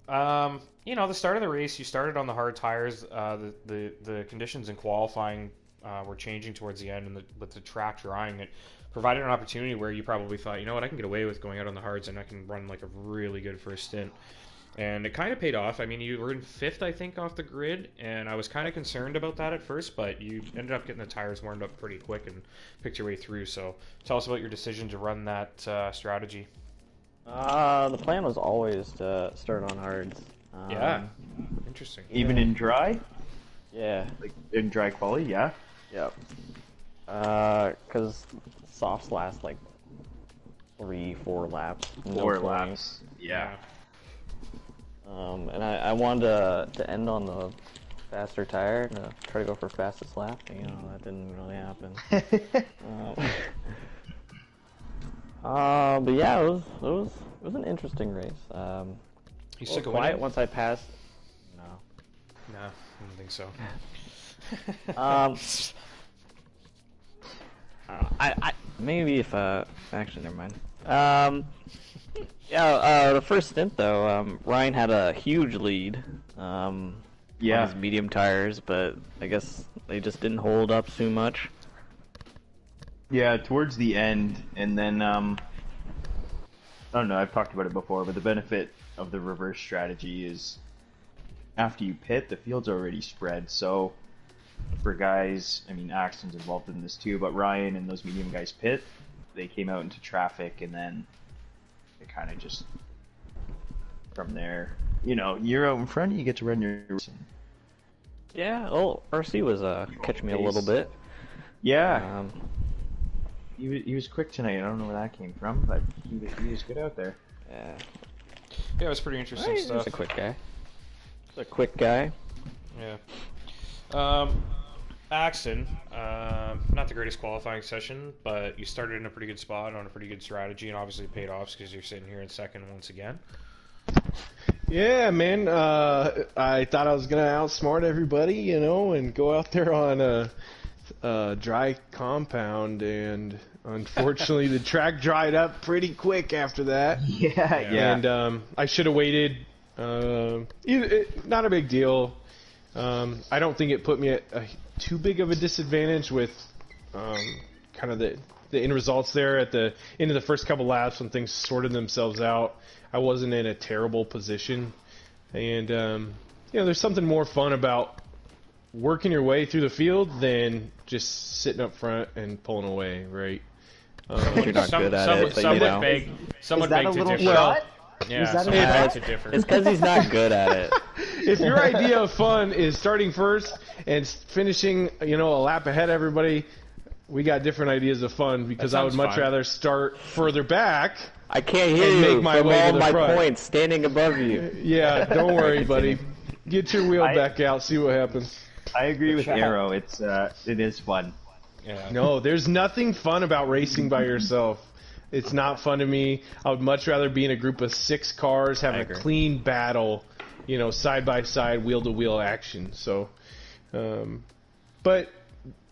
the start of the race, you started on the hard tires. The conditions in qualifying were changing towards the end, and with the track drying, it provided an opportunity where you probably thought, you know what, I can get away with going out on the hards and I can run like a really good first stint. And it kind of paid off. I mean, you were in 5th, I think, off the grid, and I was kind of concerned about that at first, but you ended up getting the tires warmed up pretty quick and picked your way through. So tell us about your decision to run that strategy. The plan was always to start on hards. Yeah, interesting. Even in dry? Yeah. Like in dry quality, yeah? Yep. Because softs last like 3-4 laps. No 4 point. laps. Yeah. And I wanted to end on the faster tire, to try to go for fastest lap. You know, that didn't really happen. But yeah, it was an interesting race. You sick of quiet winning? once I passed. No. No, I don't think so. I maybe if actually never mind. Yeah, the first stint though, Ryan had a huge lead. On his medium tires, but I guess they just didn't hold up too much. Yeah, towards the end, and then I don't know, I've talked about it before, but the benefit of the reverse strategy is after you pit, the field's already spread, so for guys, I mean, Axton's involved in this too, but Ryan and those medium guys pit, they came out into traffic, and then it kind of just, from there, you know, you're out in front, you get to run your... Yeah, well, RC was catching me a little bit. Yeah. He was quick tonight. I don't know where that came from, but he was good out there. Yeah. Yeah, it was pretty interesting stuff. He's a quick guy. He's a quick guy. Yeah. Axton, not the greatest qualifying session, but you started in a pretty good spot on a pretty good strategy, and obviously paid off because you're sitting here in second once again. Yeah, man. I thought I was gonna outsmart everybody, you know, and go out there on a dry compound, and unfortunately, the track dried up pretty quick after that. Yeah. And I should have waited. Not a big deal. I don't think it put me at too big of a disadvantage with kind of the end results there at the end of the first couple laps when things sorted themselves out. I wasn't in a terrible position, and you know, there's something more fun about working your way through the field than just sitting up front and pulling away, right? You're not good at it, but you know. Is that a little differ. shot? Yeah, Is that some a makes shot? it differ. It's because he's not good at it. If your idea of fun is starting first and finishing, you know, a lap ahead of everybody, we got different ideas of fun, because I would sounds much fun. rather start further back. I can't hear And you make my from way to all the my front. points standing above you. Yeah, don't worry, buddy. Get your wheel back out, see what happens. I agree with Arrow. It is fun. Yeah. No, there's nothing fun about racing by yourself. It's not fun to me. I would much rather be in a group of 6 cars, having a clean battle, you know, side by side, wheel to wheel action. So, but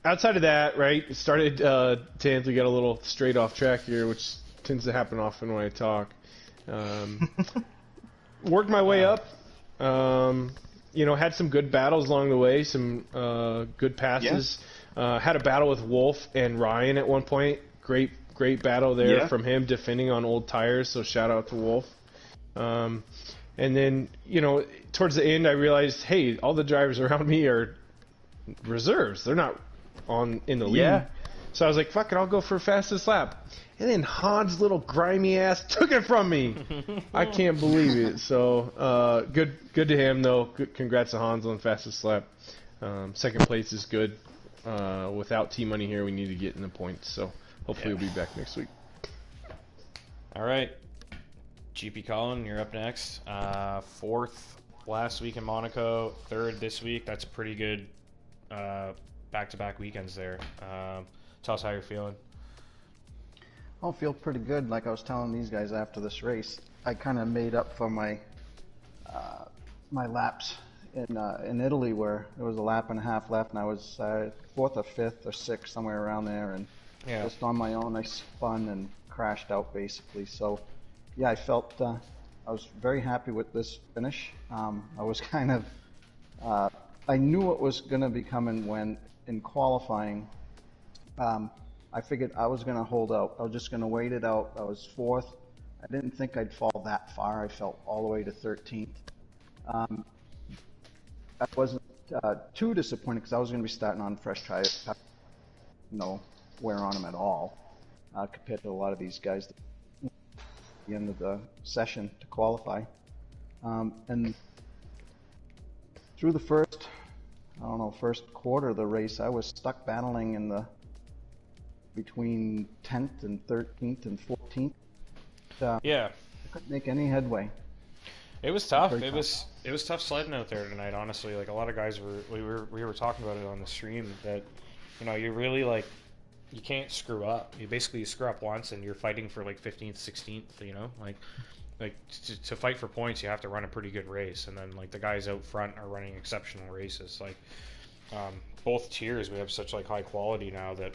outside of that, right, it started 10th. We got a little straight off track here, which tends to happen often when I talk. Worked my way up. You know, had some good battles along the way, some good passes. Had a battle with Wolf and Ryan at one point. Great battle there from him defending on old tires, so shout out to Wolf. And then, you know, towards the end I realized, hey, all the drivers around me are reserves. They're not in the lead. Yeah. So I was like, fuck it, I'll go for fastest lap. And then Han's little grimy ass took it from me. I can't believe it. So good to him, though. Congrats to Hans on fastest lap. Second place is good. Without T-Money here, we need to get in the points. So hopefully we'll be back next week. All right. GP Colin, you're up next. 4th last week in Monaco, 3rd this week. That's pretty good back-to-back weekends there. Tell us how you're feeling. I'll feel pretty good. Like I was telling these guys after this race, I kind of made up for my my laps in Italy, where there was a lap and a half left, and I was 4th or 5th or 6th, somewhere around there, and just on my own, I spun and crashed out basically. So, yeah, I felt I was very happy with this finish. I was kind of I knew what was going to be coming when in qualifying. I figured I was going to hold out. I was just going to wait it out. I was 4th. I didn't think I'd fall that far. I fell all the way to 13th. I wasn't too disappointed because I was going to be starting on fresh tires, no wear on them at all, compared to a lot of these guys at the end of the session to qualify. And through the first quarter of the race, I was stuck battling in the between 10th and 13th and 14th. Yeah. I couldn't make any headway. It was tough. It was tough sledding out there tonight. Honestly, like a lot of guys we were talking about it on the stream that, you know, you really like you can't screw up. You screw up once and you're fighting for like 15th, 16th. You know, like to fight for points, you have to run a pretty good race, and then like the guys out front are running exceptional races. Like both tiers, we have such like high quality now that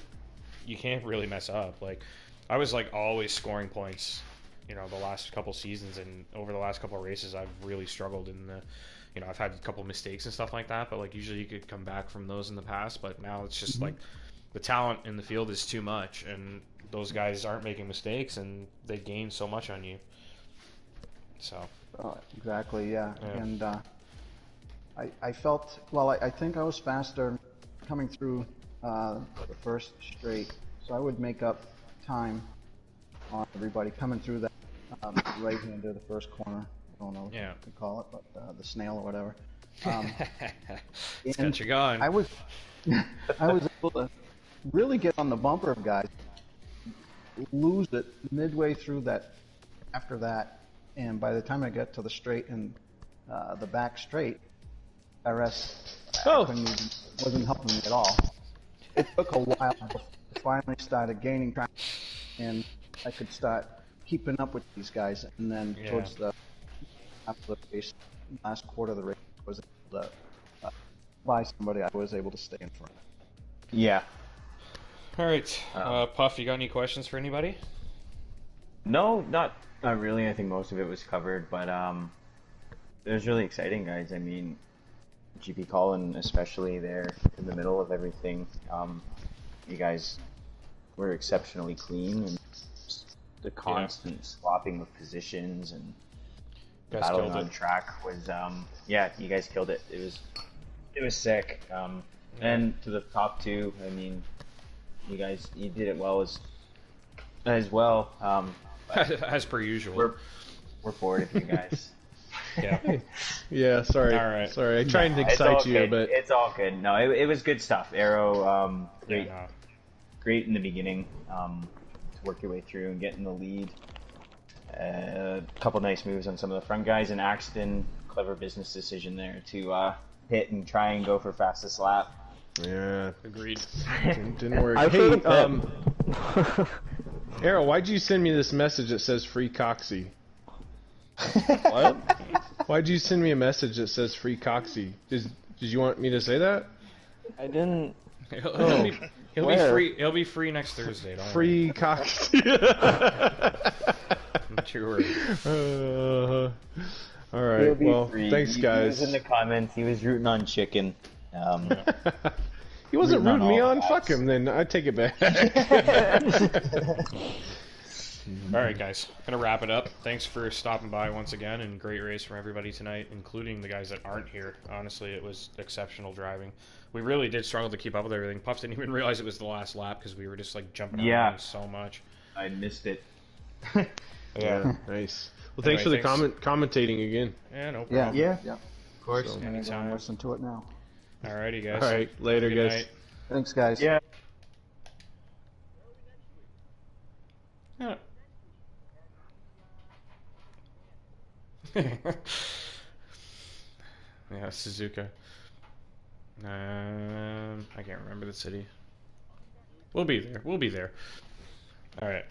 you can't really mess up. Like I was like always scoring points, you know, the last couple seasons, and over the last couple of races I've really struggled in the, you know, I've had a couple mistakes and stuff like that, but like usually you could come back from those in the past, but now it's just like the talent in the field is too much, and those guys aren't making mistakes and they gain so much on you. So exactly, yeah. And I felt, well, I think I was faster coming through the first straight, so I would make up time on everybody coming through that right hand of the first corner. I don't know what you could call it, but the snail or whatever. It's got you going. I was able to really get on the bumper of guys, lose it midway through that, after that, and by the time I got to the straight and the back straight, RS wasn't helping me at all. It took a while before I finally started gaining traction, and I could start keeping up with these guys, and then towards the after the race, last quarter of the race, I was able to by somebody, I was able to stay in front. Yeah. All right, Puff, you got any questions for anybody? No, not really. I think most of it was covered, but it was really exciting, guys. I mean, GP Colin, especially there in the middle of everything, you guys were exceptionally clean, and the constant swapping of positions and battling on track was, you guys killed it. It was sick. And to the top two, I mean, you did it well as well. As per usual. We're bored of you guys. Yeah, sorry. All right. Sorry, I tried to excite you, but it's all good. No, it was good stuff. Arrow, great in the beginning, to work your way through and get in the lead. A couple nice moves on some of the front guys, and Axton, clever business decision there to hit and try and go for fastest lap. Yeah, agreed. Didn't work. Hey, Arrow, why'd you send me this message that says free Coxie? What? Why'd you send me a message that says free Coxie? Did you want me to say that? I didn't. He'll be free. He'll be free next Thursday. Don't Free Coxie. Mature. All right. Well, free. thanks, guys. He was in the comments. He was rooting on chicken. He wasn't rooting me on. Fuck him. Then I take it back. All right, guys. Gonna wrap it up. Thanks for stopping by once again, and great race from everybody tonight, including the guys that aren't here. Honestly, it was exceptional driving. We really did struggle to keep up with everything. Puff didn't even realize it was the last lap because we were just like jumping around so much. I missed it. Yeah, nice. Well, thanks for the commentating again. Yeah, no problem. Yeah. Of course. I'm gonna listen to it now. Alrighty, guys. All right, later, Good guys. night. Thanks, guys. Yeah. Yeah. Yeah, Suzuka. I can't remember the city. We'll be there. All right.